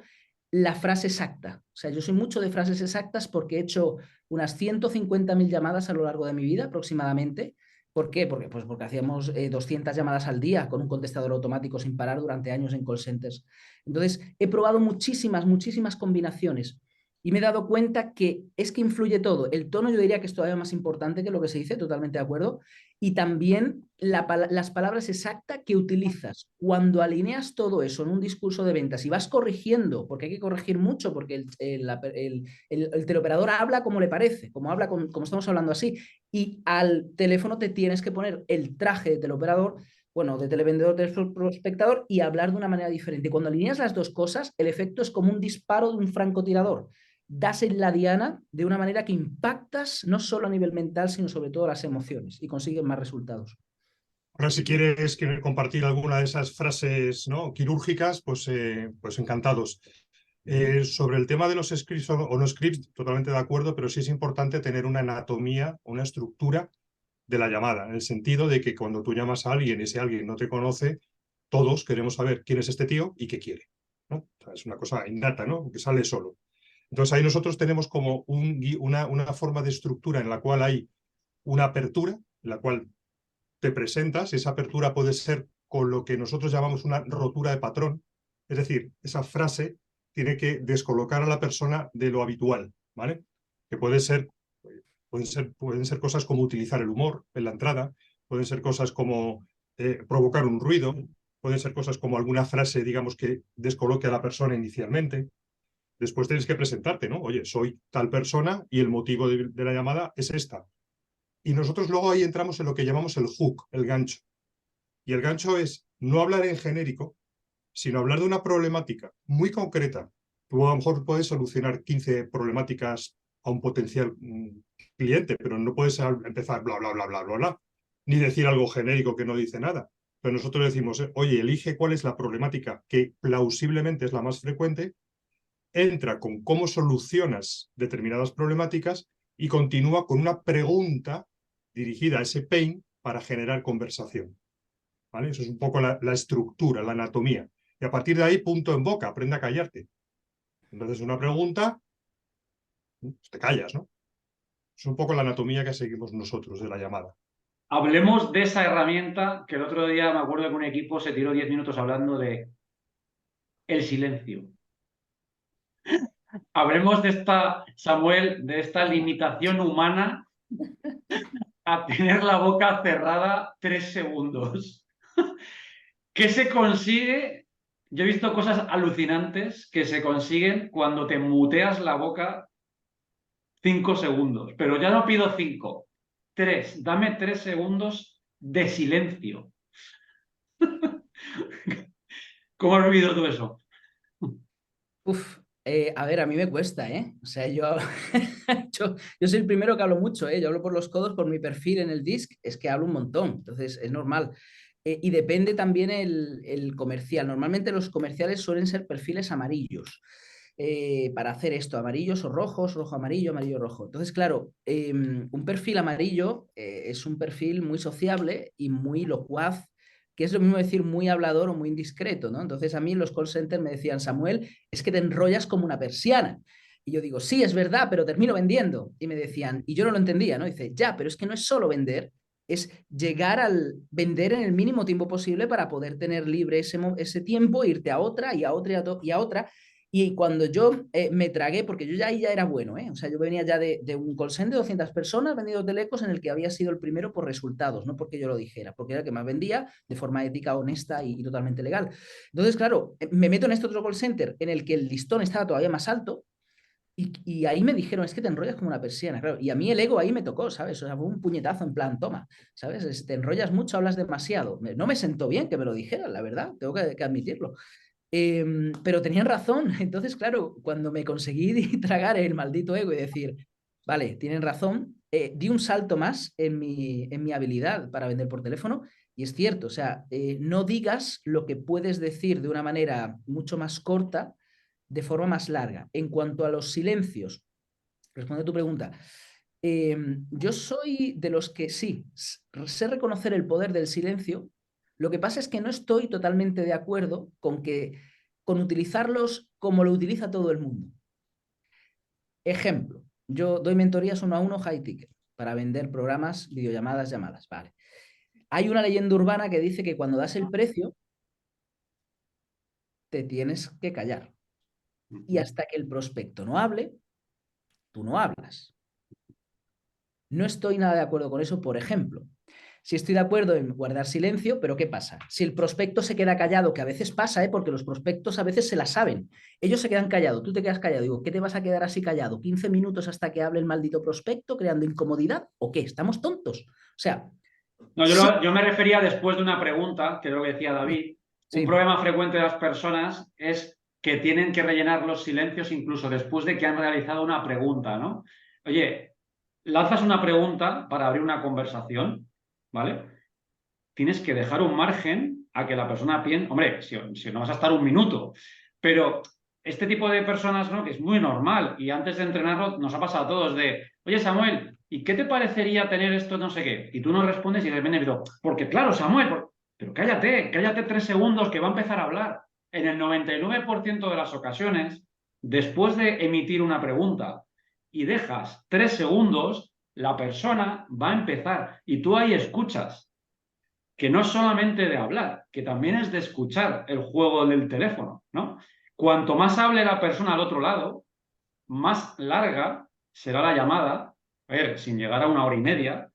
la frase exacta. O sea, yo soy mucho de frases exactas porque he hecho unas 150.000 llamadas a lo largo de mi vida aproximadamente. ¿Por qué? Porque hacíamos 200 llamadas al día con un contestador automático sin parar durante años en call centers. Entonces, he probado muchísimas combinaciones y me he dado cuenta que es que influye todo. El tono yo diría que es todavía más importante que lo que se dice, totalmente de acuerdo. Y también las palabras exactas que utilizas. Cuando alineas todo eso en un discurso de ventas y vas corrigiendo, porque hay que corregir mucho, porque el teleoperador habla como le parece, como habla como estamos hablando así, y al teléfono te tienes que poner el traje de teleoperador, bueno, de televendedor, de prospectador y hablar de una manera diferente. Cuando alineas las dos cosas, el efecto es como un disparo de un francotirador. Das en la diana de una manera que impactas no solo a nivel mental, sino sobre todo las emociones y consigues más resultados. Ahora, si quieres compartir alguna de esas frases, ¿no?, quirúrgicas, pues encantados. Sobre el tema de los scripts o no scripts, totalmente de acuerdo, pero sí es importante tener una anatomía, una estructura de la llamada, en el sentido de que cuando tú llamas a alguien y ese alguien no te conoce, todos queremos saber quién es este tío y qué quiere, ¿no? O sea, es una cosa innata, ¿no?, que sale solo. Entonces ahí nosotros tenemos como una forma de estructura en la cual hay una apertura, en la cual te presentas, y esa apertura puede ser con lo que nosotros llamamos una rotura de patrón, es decir, esa frase tiene que descolocar a la persona de lo habitual, ¿vale? Que pueden ser cosas como utilizar el humor en la entrada, pueden ser cosas como provocar un ruido, pueden ser cosas como alguna frase, digamos, que descoloque a la persona inicialmente. Después tienes que presentarte, ¿no? Oye, soy tal persona y el motivo de la llamada es esta. Y nosotros luego ahí entramos en lo que llamamos el hook, el gancho. Y el gancho es no hablar en genérico, sino hablar de una problemática muy concreta. Tú a lo mejor puedes solucionar 15 problemáticas a un potencial cliente, pero no puedes empezar bla, bla, bla, bla, bla, bla, ni decir algo genérico que no dice nada. Pero nosotros decimos, oye, elige cuál es la problemática que plausiblemente es la más frecuente, entra con cómo solucionas determinadas problemáticas y continúa con una pregunta dirigida a ese pain para generar conversación. ¿Vale? Eso es un poco la estructura, la anatomía. Y a partir de ahí, punto en boca, aprende a callarte. Entonces, una pregunta, te callas, ¿no? Es un poco la anatomía que seguimos nosotros de la llamada. Hablemos de esa herramienta que el otro día me acuerdo que un equipo se tiró 10 minutos hablando de el silencio. Hablemos de esta, Samuel, de esta limitación humana a tener la boca cerrada 3 segundos. ¿Qué se consigue? Yo he visto cosas alucinantes que se consiguen cuando te muteas la boca 5 segundos, pero ya no pido 5, 3. Dame 3 segundos de silencio. ¿Cómo has vivido tú eso? A ver, a mí me cuesta, ¿eh? O sea, yo soy el primero que hablo mucho, ¿eh? Yo hablo por los codos, por mi perfil en el Disc, es que hablo un montón, entonces es normal. Y depende también el comercial. Normalmente los comerciales suelen ser perfiles amarillos. para hacer esto, amarillos o rojos, rojo, amarillo, amarillo, rojo. Entonces, claro, un perfil amarillo es un perfil muy sociable y muy locuaz, que es lo mismo decir muy hablador o muy indiscreto, ¿no? Entonces a mí en los call centers me decían, Samuel, es que te enrollas como una persiana. Y yo digo, sí, es verdad, pero termino vendiendo. Y me decían, y yo no lo entendía, ¿no? Dice, ya, pero es que no es solo vender, es llegar al vender en el mínimo tiempo posible para poder tener libre ese tiempo, irte a otra y a otra y a otra. Y cuando yo me tragué, porque yo ya ahí ya era bueno, o sea, yo venía ya de un call center de 200 personas vendido telecos en el que había sido el primero por resultados, no porque yo lo dijera, porque era el que más vendía de forma ética, honesta y totalmente legal. Entonces, claro, me meto en este otro call center en el que el listón estaba todavía más alto y ahí me dijeron, es que te enrollas como una persiana, claro. Y a mí el ego ahí me tocó, ¿sabes? O sea, fue un puñetazo en plan, toma, ¿sabes? Te enrollas mucho, hablas demasiado. No me sentó bien que me lo dijeran, la verdad, tengo que admitirlo. Pero tenían razón. Entonces, claro, cuando me conseguí tragar el maldito ego y decir, vale, tienen razón, di un salto más en mi habilidad para vender por teléfono. Y es cierto, o sea, no digas lo que puedes decir de una manera mucho más corta, de forma más larga. En cuanto a los silencios, responde a tu pregunta. Yo soy de los que sí, sé reconocer el poder del silencio. Lo que pasa es que no estoy totalmente de acuerdo con utilizarlos como lo utiliza todo el mundo. Ejemplo, yo doy mentorías 1-a-1 high ticket para vender programas, videollamadas, llamadas. Vale. Hay una leyenda urbana que dice que cuando das el precio, te tienes que callar. Y hasta que el prospecto no hable, tú no hablas. No estoy nada de acuerdo con eso, por ejemplo. Sí estoy de acuerdo en guardar silencio, pero ¿qué pasa? Si el prospecto se queda callado, que a veces pasa, porque los prospectos a veces se la saben. Ellos se quedan callados, tú te quedas callado. Digo, ¿qué te vas a quedar así callado? ¿15 minutos hasta que hable el maldito prospecto creando incomodidad? ¿O qué? ¿Estamos tontos? O sea... No, sí, yo me refería después de una pregunta, que es lo que decía David. Un sí, problema frecuente de las personas es que tienen que rellenar los silencios incluso después de que han realizado una pregunta, ¿no? Oye, lanzas una pregunta para abrir una conversación, ¿vale? Tienes que dejar un margen a que la persona piense, hombre, si no vas a estar un minuto, pero este tipo de personas, ¿no? Que es muy normal y antes de entrenarlo nos ha pasado a todos de, oye Samuel, ¿y qué te parecería tener esto no sé qué? Y tú no respondes y de repente digo, porque claro, Samuel, pero cállate 3 segundos que va a empezar a hablar. En el 99% de las ocasiones, después de emitir una pregunta y dejas 3 segundos, la persona va a empezar y tú ahí escuchas que no es solamente de hablar, que también es de escuchar el juego del teléfono, ¿no? Cuanto más hable la persona al otro lado, más larga será la llamada, a ver, sin llegar a 1 hora y media,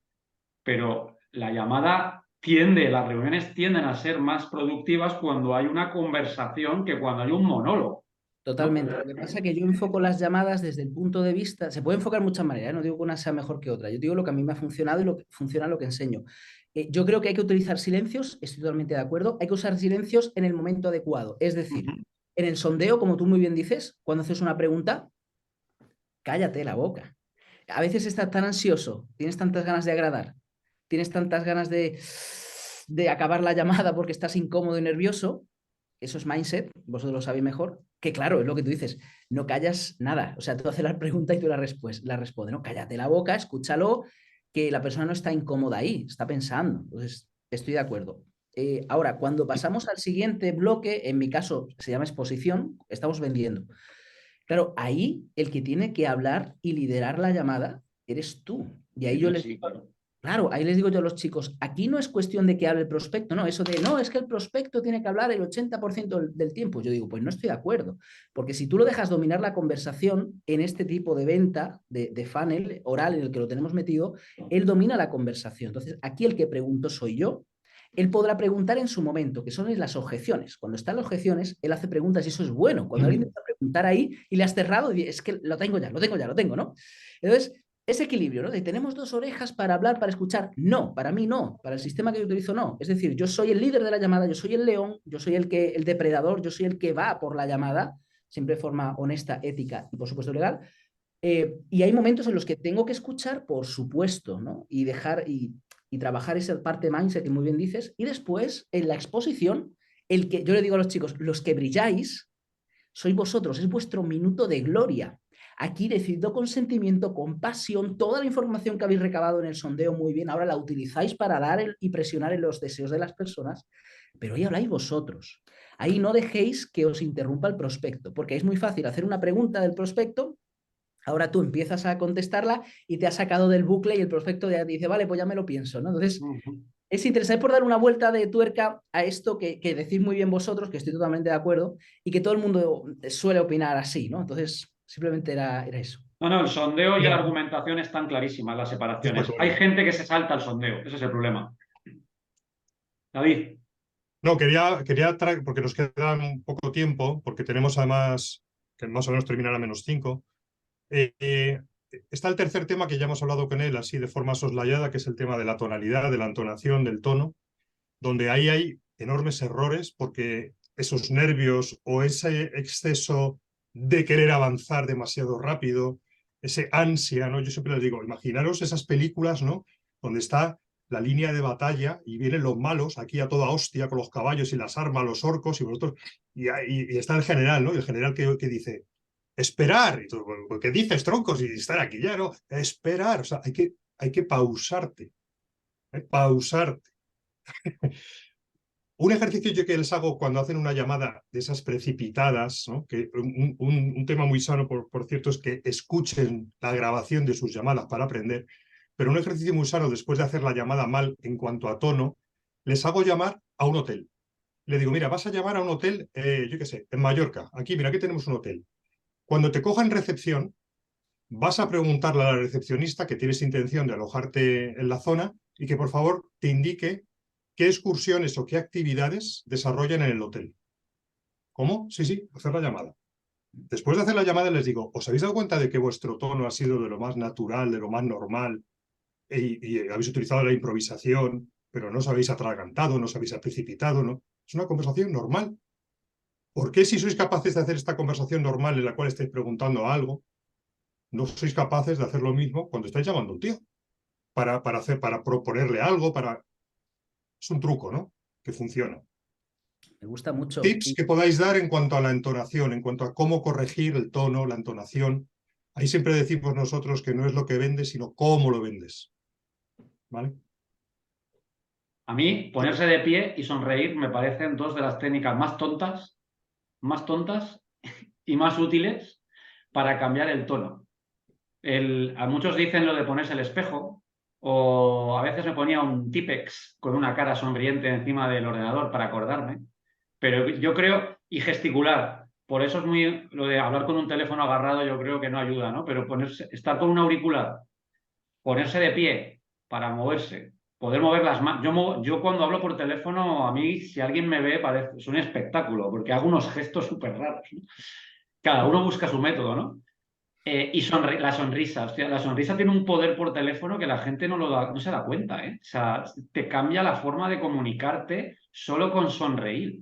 pero la llamada las reuniones tienden a ser más productivas cuando hay una conversación que cuando hay un monólogo, ¿no? totalmente. Lo que pasa es que yo enfoco las llamadas desde el punto de vista, se puede enfocar de muchas maneras, no digo que una sea mejor que otra, yo digo lo que a mí me ha funcionado y lo que funciona lo que enseño. Yo creo que hay que utilizar silencios, estoy totalmente de acuerdo, hay que usar silencios en el momento adecuado, es decir, en el sondeo, como tú muy bien dices, cuando haces una pregunta, cállate la boca. A veces estás tan ansioso, tienes tantas ganas de agradar, tienes tantas ganas de acabar la llamada porque estás incómodo y nervioso, eso es mindset, vosotros lo sabéis mejor, que claro, es lo que tú dices, no callas nada, o sea, tú haces la pregunta y tú la respondes, ¿no? Cállate la boca, escúchalo, que la persona no está incómoda ahí, está pensando, entonces estoy de acuerdo. Ahora, cuando pasamos al siguiente bloque, en mi caso se llama exposición, estamos vendiendo. Claro, ahí el que tiene que hablar y liderar la llamada eres tú. Y ahí yo les Sí, claro. Claro, ahí les digo yo a los chicos, aquí no es cuestión de que hable el prospecto, no, eso de, no, es que el prospecto tiene que hablar el 80% del tiempo. Yo digo, pues no estoy de acuerdo, porque si tú lo dejas dominar la conversación en este tipo de venta, de funnel oral en el que lo tenemos metido, él domina la conversación. Entonces, aquí el que pregunto soy yo. Él podrá preguntar en su momento, que son las objeciones. Cuando están las objeciones, él hace preguntas y eso es bueno. Cuando alguien intenta preguntar ahí y le has cerrado, es que lo tengo, ¿no? Entonces, ese equilibrio, ¿no? De tenemos 2 orejas para hablar, para escuchar. No, para mí no, para el sistema que yo utilizo no. Es decir, yo soy el líder de la llamada, yo soy el león, yo soy el depredador, yo soy el que va por la llamada, siempre de forma honesta, ética y por supuesto legal. Y hay momentos en los que tengo que escuchar, por supuesto, ¿no? Y dejar y trabajar esa parte mindset que muy bien dices. Y después, en la exposición, yo le digo a los chicos, los que brilláis, sois vosotros, es vuestro minuto de gloria. Aquí decidido consentimiento, compasión, toda la información que habéis recabado en el sondeo muy bien, ahora la utilizáis para dar y presionar en los deseos de las personas, pero ahí habláis vosotros. Ahí no dejéis que os interrumpa el prospecto, porque es muy fácil hacer una pregunta del prospecto, ahora tú empiezas a contestarla y te has sacado del bucle y el prospecto ya dice, vale, pues ya me lo pienso, ¿no? Entonces, es interesante por dar una vuelta de tuerca a esto que decís muy bien vosotros, que estoy totalmente de acuerdo, y que todo el mundo suele opinar así, ¿no? Entonces, simplemente era eso. No, no, el sondeo y la Ya, argumentación están clarísimas, las está separaciones. Hay claro. gente que se salta el sondeo, ese es el problema. David. No, quería traer, porque nos queda un poco tiempo, porque tenemos además que más o menos terminar a -5. Está el tercer tema que ya hemos hablado con él así de forma soslayada, que es el tema de la tonalidad, de la entonación, del tono, donde ahí hay enormes errores porque esos nervios o ese exceso de querer avanzar demasiado rápido, ese ansia, ¿no? Yo siempre les digo, imaginaros esas películas, ¿no? Donde está la línea de batalla y vienen los malos aquí a toda hostia con los caballos y las armas, los orcos y vosotros, y está el general, ¿no? Y el general que dice, esperar, y tú, ¿qué dices, troncos? Y estar aquí ya, ¿no? Esperar, o sea, hay que pausarte, pausarte. Un ejercicio yo que les hago cuando hacen una llamada de esas precipitadas, ¿no? Que un tema muy sano, por cierto, es que escuchen la grabación de sus llamadas para aprender, pero un ejercicio muy sano después de hacer la llamada mal en cuanto a tono, les hago llamar a un hotel. Le digo, mira, vas a llamar a un hotel, yo qué sé, en Mallorca. Aquí, mira, aquí tenemos un hotel. Cuando te cojan recepción, vas a preguntarle a la recepcionista que tienes intención de alojarte en la zona y que por favor te indique qué excursiones o qué actividades desarrollan en el hotel. ¿Cómo? Sí, sí, hacer la llamada. Después de hacer la llamada les digo, ¿os habéis dado cuenta de que vuestro tono ha sido de lo más natural, de lo más normal y habéis utilizado la improvisación, pero no os habéis atragantado, no os habéis precipitado, ¿no? Es una conversación normal. ¿Por qué si sois capaces de hacer esta conversación normal en la cual estáis preguntando algo, no sois capaces de hacer lo mismo cuando estáis llamando a un tío? Para proponerle algo, para... Es un truco, ¿no? Que funciona. Me gusta mucho. Tips que podáis dar en cuanto a la entonación, en cuanto a cómo corregir el tono, la entonación. Ahí siempre decimos nosotros que no es lo que vendes, sino cómo lo vendes. ¿Vale? A mí, ponerse de pie y sonreír me parecen dos de las técnicas más tontas y más útiles para cambiar el tono. A muchos dicen lo de ponerse el espejo, o a veces me ponía un Tipex con una cara sonriente encima del ordenador para acordarme, pero yo creo, y gesticular, por eso es muy, lo de hablar con un teléfono agarrado yo creo que no ayuda, ¿no? Pero estar con un auricular, ponerse de pie para moverse, poder mover las manos. Yo cuando hablo por teléfono, a mí, si alguien me ve, es un espectáculo, porque hago unos gestos súper raros, ¿no? Cada uno busca su método, ¿no? Y la sonrisa, hostia, la sonrisa tiene un poder por teléfono que la gente no se da cuenta, ¿eh? O sea, te cambia la forma de comunicarte solo con sonreír.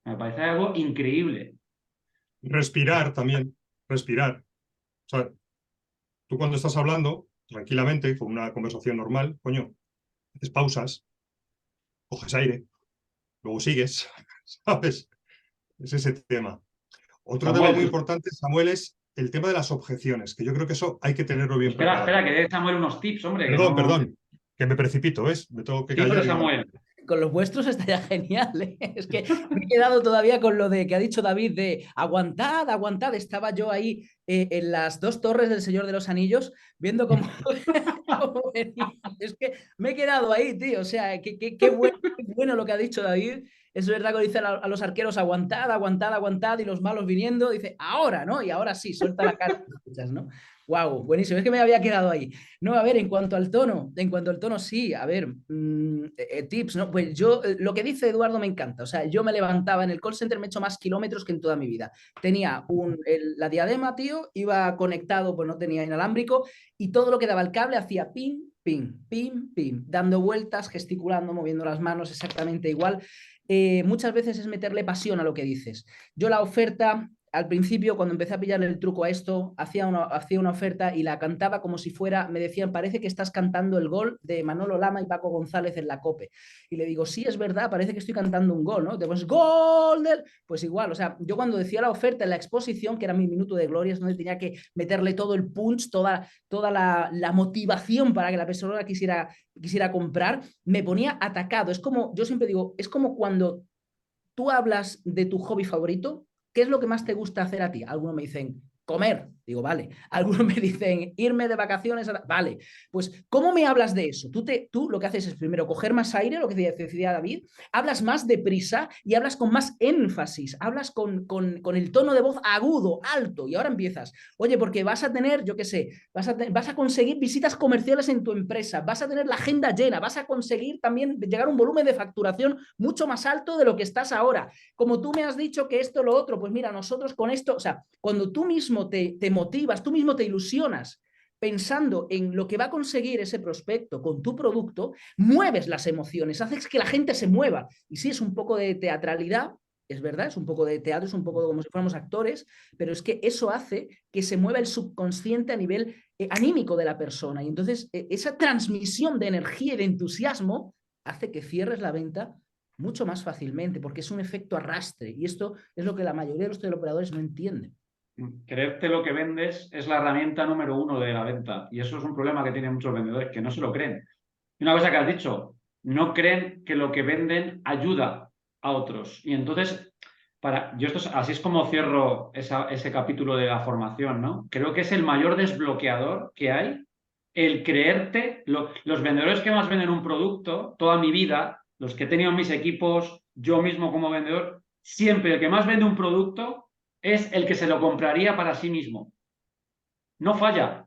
Me parece algo increíble. Respirar también, respirar. O sea, tú cuando estás hablando tranquilamente, con una conversación normal, coño, haces pausas, coges aire, luego sigues, ¿sabes? Es ese tema. Otro tema muy Samuel, importante, Samuel, es el tema de las objeciones, que yo creo que eso hay que tenerlo bien espera, preparado. que dé Samuel unos tips, hombre, que Perdón, no. perdón, que me precipito, ¿ves? Me tengo que Sí, hombre, callar y... Samuel. Con los vuestros estaría genial, ¿eh? Es que me he quedado todavía con lo de que ha dicho David de aguantad, aguantad. Estaba yo ahí en las dos torres del Señor de los Anillos viendo cómo venía. Es que me he quedado ahí, tío. O sea, qué bueno lo que ha dicho David. Es verdad que dice a los arqueros aguantad, aguantad, aguantad y los malos viniendo, dice ahora, ¿no? Y ahora sí, suelta la cara, ¿no? Wow, buenísimo. Es que me había quedado ahí. No, a ver, en cuanto al tono, sí, a ver, tips, ¿no? Pues yo, lo que dice Eduardo me encanta, o sea, yo me levantaba en el call center, me he hecho más kilómetros que en toda mi vida. Tenía la diadema, tío, iba conectado, pues no tenía inalámbrico, y todo lo que daba el cable hacía pim, pim, pim, pim, dando vueltas, gesticulando, moviendo las manos exactamente igual. Muchas veces es meterle pasión a lo que dices. Yo la oferta al principio, cuando empecé a pillarle el truco a esto, hacía una oferta y la cantaba como si fuera, me decían, parece que estás cantando el gol de Manolo Lama y Paco González en la COPE. Y le digo, sí, es verdad, parece que estoy cantando un gol, ¿no? Te pones, ¡gol! Pues igual, o sea, yo cuando decía la oferta en la exposición, que era mi minuto de gloria, es donde tenía que meterle todo el punch, toda la motivación para que la persona quisiera comprar, me ponía atacado. Es como, yo siempre digo, es como cuando tú hablas de tu hobby favorito. ¿Qué es lo que más te gusta hacer a ti? Algunos me dicen comer, digo, vale. Algunos me dicen irme de vacaciones, vale. Pues, ¿cómo me hablas de eso? Tú lo que haces es primero coger más aire, lo que decía David, hablas más deprisa y hablas con más énfasis, hablas con el tono de voz agudo, alto, y ahora empiezas, oye, porque vas a tener, yo qué sé, vas a conseguir visitas comerciales en tu empresa, vas a tener la agenda llena, vas a conseguir también llegar a un volumen de facturación mucho más alto de lo que estás ahora. Como tú me has dicho que esto, lo otro, pues mira, nosotros con esto, o sea, cuando tú mismo te motivas, tú mismo te ilusionas pensando en lo que va a conseguir ese prospecto con tu producto, mueves las emociones, haces que la gente se mueva. Y sí, es un poco de teatralidad, es verdad, es un poco de teatro, es un poco como si fuéramos actores, pero es que eso hace que se mueva el subconsciente a nivel anímico de la persona. Y entonces esa transmisión de energía y de entusiasmo hace que cierres la venta mucho más fácilmente, porque es un efecto arrastre. Y esto es lo que la mayoría de los teleoperadores no entienden. Creerte lo que vendes es la herramienta número 1 de la venta. Y eso es un problema que tienen muchos vendedores, que no se lo creen. Y una cosa que has dicho, no creen que lo que venden ayuda a otros. Y entonces, así es como cierro ese capítulo de la formación, ¿no? Creo que es el mayor desbloqueador que hay, el creerte. Los vendedores que más venden un producto, toda mi vida, los que he tenido en mis equipos, yo mismo como vendedor, siempre el que más vende un producto es el que se lo compraría para sí mismo. No falla,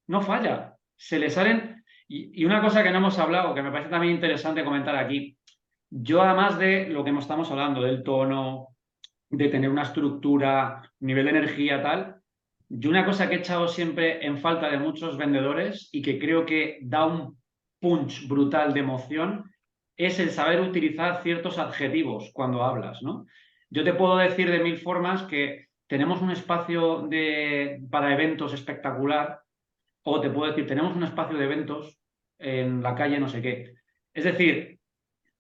no falla. Se le salen... Y una cosa que no hemos hablado, que me parece también interesante comentar aquí, yo además de lo que estamos hablando, del tono, de tener una estructura, nivel de energía, tal, yo una cosa que he echado siempre en falta de muchos vendedores y que creo que da un punch brutal de emoción, es el saber utilizar ciertos adjetivos cuando hablas, ¿no? Yo te puedo decir de mil formas que tenemos un espacio para eventos espectacular, o te puedo decir, tenemos un espacio de eventos en la calle no sé qué. Es decir,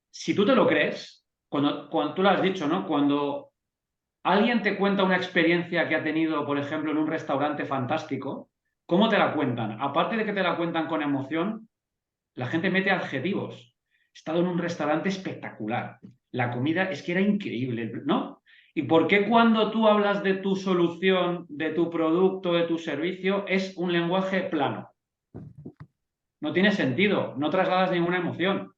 si tú te lo crees, cuando tú lo has dicho, ¿no? Cuando alguien te cuenta una experiencia que ha tenido, por ejemplo, en un restaurante fantástico, ¿cómo te la cuentan? Aparte de que te la cuentan con emoción, la gente mete adjetivos. He estado en un restaurante espectacular. La comida es que era increíble, ¿no? ¿Y por qué cuando tú hablas de tu solución, de tu producto, de tu servicio, es un lenguaje plano? No tiene sentido, no trasladas ninguna emoción.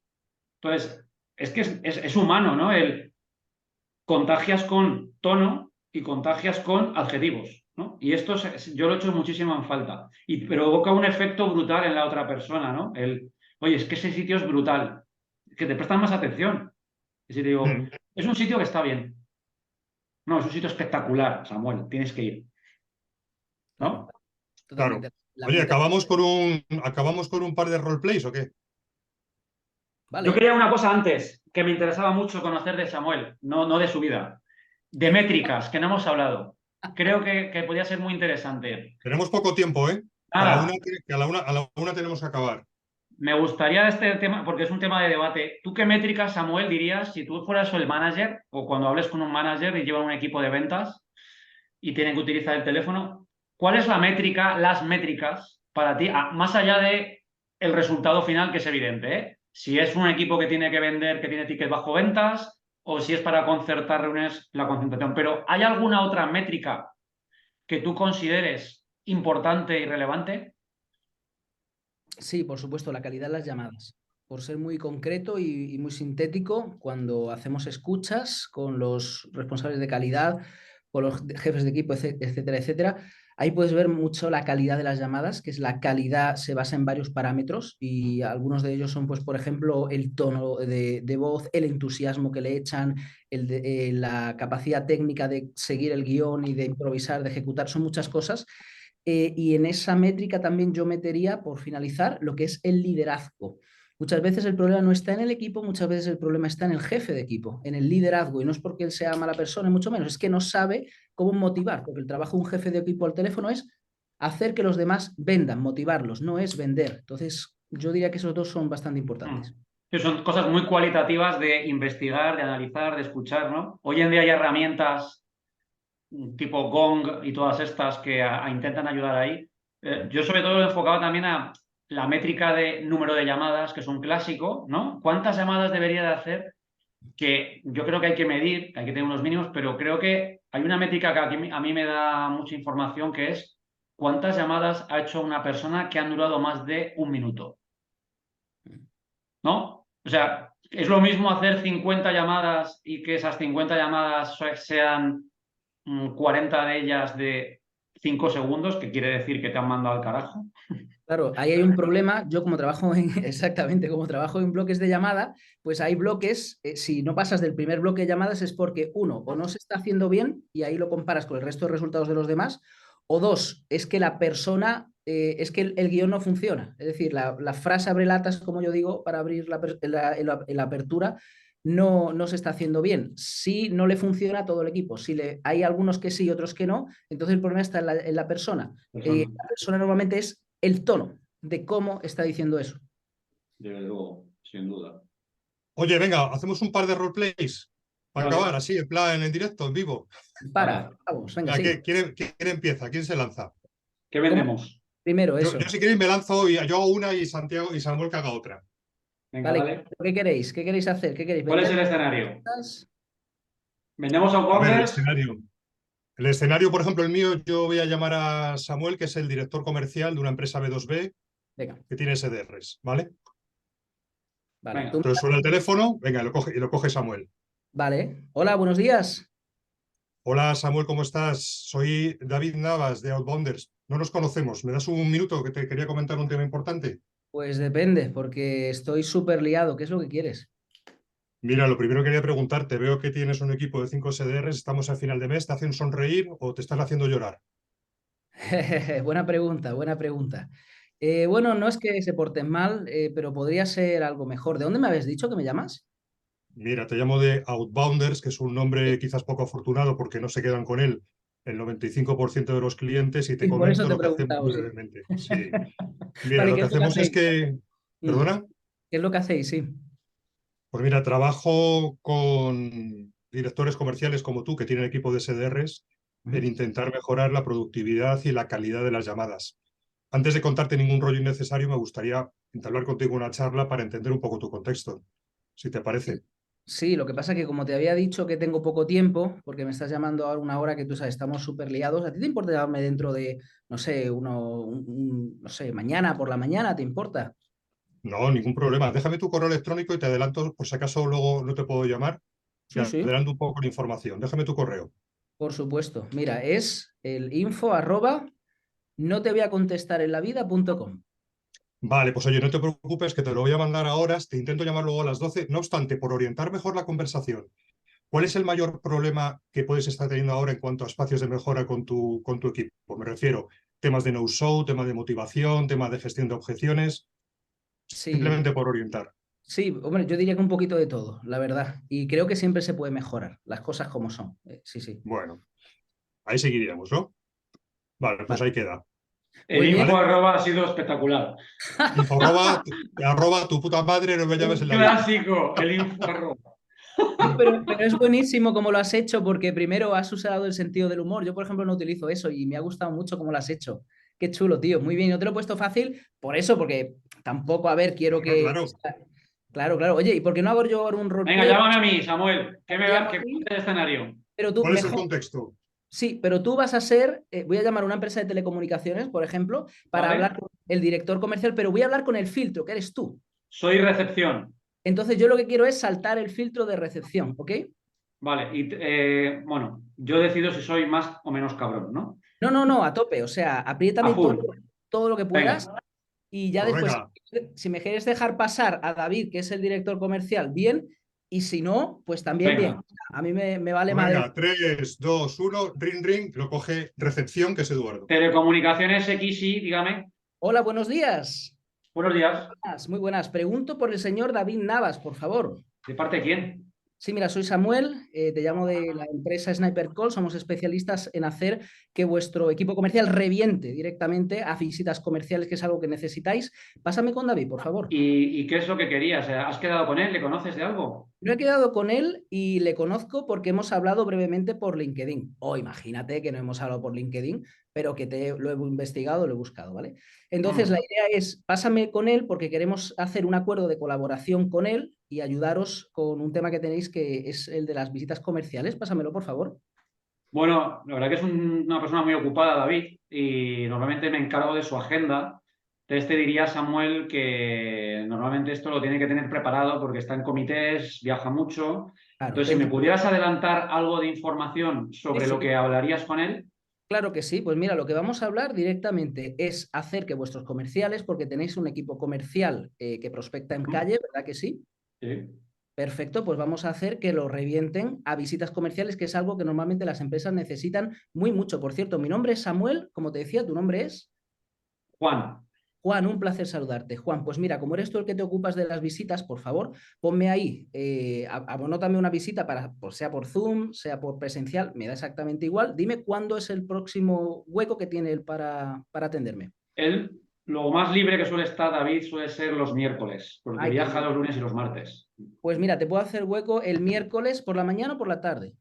Entonces, es que es humano, ¿no? Contagias con tono y contagias con adjetivos, ¿no? Y esto yo lo he hecho muchísimo en falta. Y provoca un efecto brutal en la otra persona, ¿no? Oye, es que ese sitio es brutal, que te prestan más atención. Es decir, digo, es un sitio que está bien. No, es un sitio espectacular, Samuel, tienes que ir, Claro, ¿no? Claro. totalmente. La Oye, mente. ¿acabamos con un par de roleplays o qué? Yo Vale. quería una cosa antes, que me interesaba mucho conocer de Samuel, no de su vida. De métricas, que no hemos hablado. Creo que podría ser muy interesante. Tenemos poco tiempo, ¿eh? Nada, Que a la una tenemos que acabar. me gustaría este tema, porque es un tema de debate. ¿Tú qué métricas, Samuel, dirías si tú fueras el manager o cuando hables con un manager y llevan un equipo de ventas y tienen que utilizar el teléfono? ¿Cuál es la métrica, las métricas para ti, más allá de el resultado final, que es evidente, ¿eh? Si es un equipo que tiene que vender, que tiene tickets bajo ventas, o si es para concertar reuniones, la concentración. Pero ¿hay alguna otra métrica que tú consideres importante y relevante? Sí, por supuesto, la calidad de las llamadas. Por ser muy concreto y muy sintético, cuando hacemos escuchas con los responsables de calidad, con los jefes de equipo, etcétera, etcétera, ahí puedes ver mucho la calidad de las llamadas, que es la calidad, se basa en varios parámetros y algunos de ellos son, pues, por ejemplo, el tono de voz, el entusiasmo que le echan, la capacidad técnica de seguir el guión y de improvisar, de ejecutar, son muchas cosas. Y en esa métrica también yo metería, por finalizar, lo que es el liderazgo. Muchas veces el problema no está en el equipo, muchas veces el problema está en el jefe de equipo, en el liderazgo, y no es porque él sea mala persona, mucho menos, es que no sabe cómo motivar, porque el trabajo de un jefe de equipo al teléfono es hacer que los demás vendan, motivarlos, no es vender. Entonces, yo diría que esos dos son bastante importantes. Que son cosas muy cualitativas de investigar, de analizar, de escuchar, ¿no? Hoy en día hay herramientas tipo Gong y todas estas que intentan ayudar ahí. Yo sobre todo lo enfocaba también a la métrica de número de llamadas, que es un clásico, ¿no? ¿Cuántas llamadas debería de hacer? Que yo creo que hay que medir, que hay que tener unos mínimos, pero creo que hay una métrica que a mí me da mucha información, que es cuántas llamadas ha hecho una persona que han durado más de un minuto, ¿no? O sea, es lo mismo hacer 50 llamadas y que esas 50 llamadas sean 40 de ellas de 5 segundos, que quiere decir que te han mandado al carajo. Claro, ahí hay un problema. Yo como trabajo exactamente, como trabajo en bloques de llamada, pues hay bloques, si no pasas del primer bloque de llamadas es porque uno, o no se está haciendo bien y ahí lo comparas con el resto de resultados de los demás, o dos, es que la persona, es que el guión no funciona. Es decir, la frase abre latas, como yo digo, para abrir la apertura, no se está haciendo bien. Si no le funciona a todo el equipo, si hay algunos que sí y otros que no, entonces el problema está en la persona. La persona normalmente es el tono de cómo está diciendo eso. Desde luego, sin duda. Oye, venga, hacemos un par de roleplays para Vale. acabar así, en plan, en directo, en vivo. Vamos, venga, sí. ¿Quién empieza? ¿Quién se lanza? ¿Qué vendemos? Primero, eso. Yo si queréis me lanzo y yo hago una y Santiago y Samuel que haga otra. Venga, Vale, dale. ¿qué queréis? ¿Qué queréis hacer? ¿Qué queréis? ¿Cuál es el escenario? ¿Ventas? ¿Vendemos a A ver, el Outbounders? escenario. El escenario, por ejemplo, el mío, yo voy a llamar a Samuel, que es el director comercial de una empresa B2B Venga, que tiene SDRs, ¿vale? vale. Venga. Entonces suena el teléfono, venga, y lo coge Samuel. Vale. Hola, buenos días. Hola Samuel, ¿cómo estás? Soy David Navas de Outbounders. No nos conocemos. ¿Me das un minuto que te quería comentar un tema importante? Pues depende, porque estoy súper liado. ¿Qué es lo que quieres? Mira, lo primero que quería preguntarte, veo que tienes un equipo de 5 SDRs, estamos al final de mes, ¿te hacen sonreír o te están haciendo llorar? Buena pregunta, buena pregunta. Bueno, no es que se porten mal, pero podría ser algo mejor. ¿De dónde me habéis dicho que me llamas? Mira, te llamo de Outbounders, que es un nombre quizás poco afortunado porque no se quedan con él el 95% de los clientes y te Y por eso comento te he lo que hacemos preguntado, muy sí. brevemente. Sí. Mira, Vale, lo ¿qué que es lo que hacemos es hacéis? que... Mm, ¿Perdona? ¿Qué es lo que hacéis? Sí. Pues mira, trabajo con directores comerciales como tú, que tienen equipo de SDRs, en Ujú. intentar mejorar la productividad y la calidad de las llamadas. Antes de contarte ningún rollo innecesario, me gustaría entablar contigo una charla para entender un poco tu contexto, si te parece. Sí, lo que pasa es que como te había dicho que tengo poco tiempo, porque me estás llamando ahora una hora que tú sabes, estamos súper liados, ¿a ti te importa llamarme dentro de, no sé, no sé, mañana por la mañana? ¿Te importa? No, ningún problema. Déjame tu correo electrónico y te adelanto, por si acaso luego no te puedo llamar, te Sí, sí, adelanto un poco la información. Déjame tu correo. por supuesto. Mira, es el info@ no te voy a contestar en la vida.com. Vale, pues oye, no te preocupes que te lo voy a mandar a horas, te intento llamar luego a las 12. No obstante, por orientar mejor la conversación, ¿cuál es el mayor problema que puedes estar teniendo ahora en cuanto a espacios de mejora con tu equipo? Me refiero, temas de no-show, temas de motivación, temas de gestión de objeciones, Sí, simplemente por orientar. sí, hombre, yo diría que un poquito de todo, la verdad. Y creo que siempre se puede mejorar, las cosas como son. Sí, sí. Bueno, ahí seguiríamos, ¿no? Vale, pues Vale. ahí queda. El Muy bien. info ¿Vale? arroba ha sido espectacular. Info arroba tu puta madre, no me llames Un en la vida. clásico, el info arroba. No, pero es buenísimo como lo has hecho porque primero has usado el sentido del humor. Yo, por ejemplo, no utilizo eso y me ha gustado mucho cómo lo has hecho. Qué chulo, tío. Muy bien. Yo te lo he puesto fácil por eso, porque tampoco, a ver, quiero Claro, que... claro. Claro, claro. Oye, ¿y por qué no hago yo ahora un Venga, roleplay? llámame a mí, Samuel. Te llamo a ¿Qué ti, es el escenario? pero tú, ¿Cuál es el mejor. contexto? Sí, pero tú vas a ser, voy a llamar a una empresa de telecomunicaciones, por ejemplo, para hablar ¿Vale? con el director comercial, pero voy a hablar con el filtro, que eres tú. Soy recepción. Entonces yo lo que quiero es saltar el filtro de recepción, ¿ok? Vale, y bueno, yo decido si soy más o menos cabrón, ¿no? No, no, no, a tope. O sea, A apriétame full. todo lo que puedas Venga, y ya Pues después, venga, si me quieres dejar pasar a David, que es el director comercial, bien, y si no, pues también bien. venga. A mí me vale pues madre. venga, 3, 2, 1, ring, ring, lo coge recepción, que es Eduardo. Telecomunicaciones XY, dígame. Hola, buenos días. Buenos días. Muy buenas. Pregunto por el señor David Navas, por favor. ¿De parte de quién? Sí, mira, soy Samuel, te llamo de la empresa Sniper Call, somos especialistas en hacer que vuestro equipo comercial reviente directamente a visitas comerciales, que es algo que necesitáis. Pásame con David, por favor. ¿Y qué es lo que querías? ¿Has quedado con él? ¿Le conoces de algo? Yo he quedado con él y le conozco porque hemos hablado brevemente por LinkedIn. O imagínate que no hemos hablado por LinkedIn, pero que lo he investigado, lo he buscado, ¿vale? Entonces, la idea es, pásame con él porque queremos hacer un acuerdo de colaboración con él y ayudaros con un tema que tenéis que es el de las visitas comerciales. Pásamelo, por favor. Bueno, la verdad que es una persona muy ocupada, David, y normalmente me encargo de su agenda. Entonces te diría, Samuel, que normalmente esto lo tiene que tener preparado porque está en comités, viaja mucho. Claro, Entonces, si me pudieras adelantar algo de información sobre sí. lo que hablarías con él. Claro que sí, pues mira, lo que vamos a hablar directamente es hacer que vuestros comerciales, porque tenéis un equipo comercial que prospecta en calle, ¿verdad que sí? Sí. Perfecto, pues vamos a hacer que lo revienten a visitas comerciales, que es algo que normalmente las empresas necesitan muy mucho. Por cierto, mi nombre es Samuel, como te decía, tu nombre es Juan. Juan, un placer saludarte. Juan, pues mira, como eres tú el que te ocupas de las visitas, por favor, ponme ahí, anótame una visita para, pues sea por Zoom, sea por presencial, me da exactamente igual. Dime cuándo es el próximo hueco que tiene él para atenderme. Él, lo más libre que suele estar, David, suele ser los miércoles, porque Ay, qué viaja bien. los lunes y los martes. Pues mira, te puedo hacer hueco el miércoles por la mañana o por la tarde.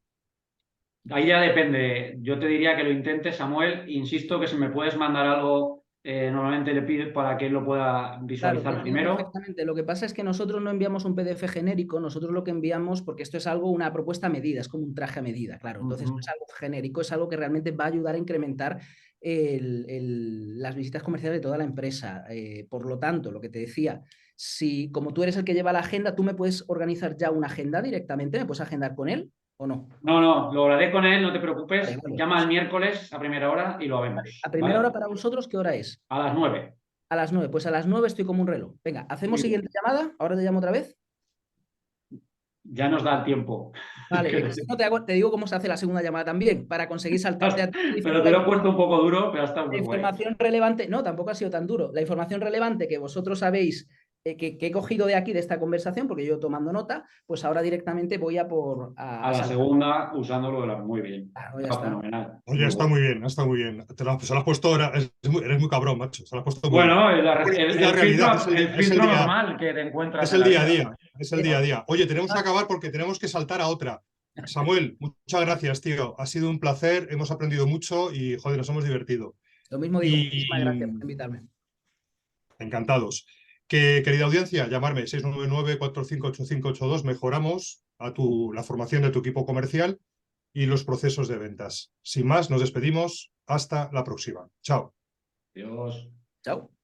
Ahí ya depende. Yo te diría que lo intentes, Samuel. Insisto que si me puedes mandar algo, normalmente le pido para que él lo pueda Claro, te visualizar entiendo primero. perfectamente. Lo que pasa es que nosotros no enviamos un PDF genérico, nosotros lo que enviamos, porque esto es algo, una propuesta a medida, es como un traje a medida, claro. Entonces no es algo genérico, es algo que realmente va a ayudar a incrementar las visitas comerciales de toda la empresa. Por lo tanto, lo que te decía, si como tú eres el que lleva la agenda, tú me puedes organizar ya una agenda directamente, ¿me puedes agendar con él o no? No, lo hablaré con él, no te Vale, preocupes. vale. Llama el miércoles a primera hora y lo Vale. vemos, A primera ¿vale? hora para vosotros, ¿qué hora es? A las 9. A las 9. Pues a las 9 estoy como un reloj. Venga, hacemos Muy bien. siguiente llamada. Ahora te llamo otra vez. Ya nos da el tiempo. Vale, si no te digo cómo se hace la segunda llamada también, para conseguir saltarte a ti Pero te lo he puesto un poco duro, pero ha estado la muy guay. información relevante. No, tampoco ha sido tan duro. La información relevante que vosotros sabéis, que he cogido de aquí, de esta conversación, porque yo tomando nota, pues ahora directamente voy a por... A la saltar. segunda, usándolo de la... Muy bien. Claro, ya Está está. fenomenal. Oye, Muy está bueno. muy bien, está muy bien. Se lo has puesto ahora, eres muy cabrón, macho. Se lo has puesto muy bien. Bueno, Bueno, es la el realidad, filtro, el filtro normal que te encuentras es en el la día a vida. día, es el día a día. Oye, tenemos que acabar porque tenemos que saltar a otra. Samuel, muchas gracias, tío. Ha sido un placer, hemos aprendido mucho y, joder, nos hemos divertido. Lo mismo digo, muchísimas Y gracias por invitarme. encantados. Que, querida audiencia, llamarme 699-458582. Mejoramos la formación de tu equipo comercial y los procesos de ventas. Sin más, nos despedimos. Hasta la próxima. Chao. Dios. Chao.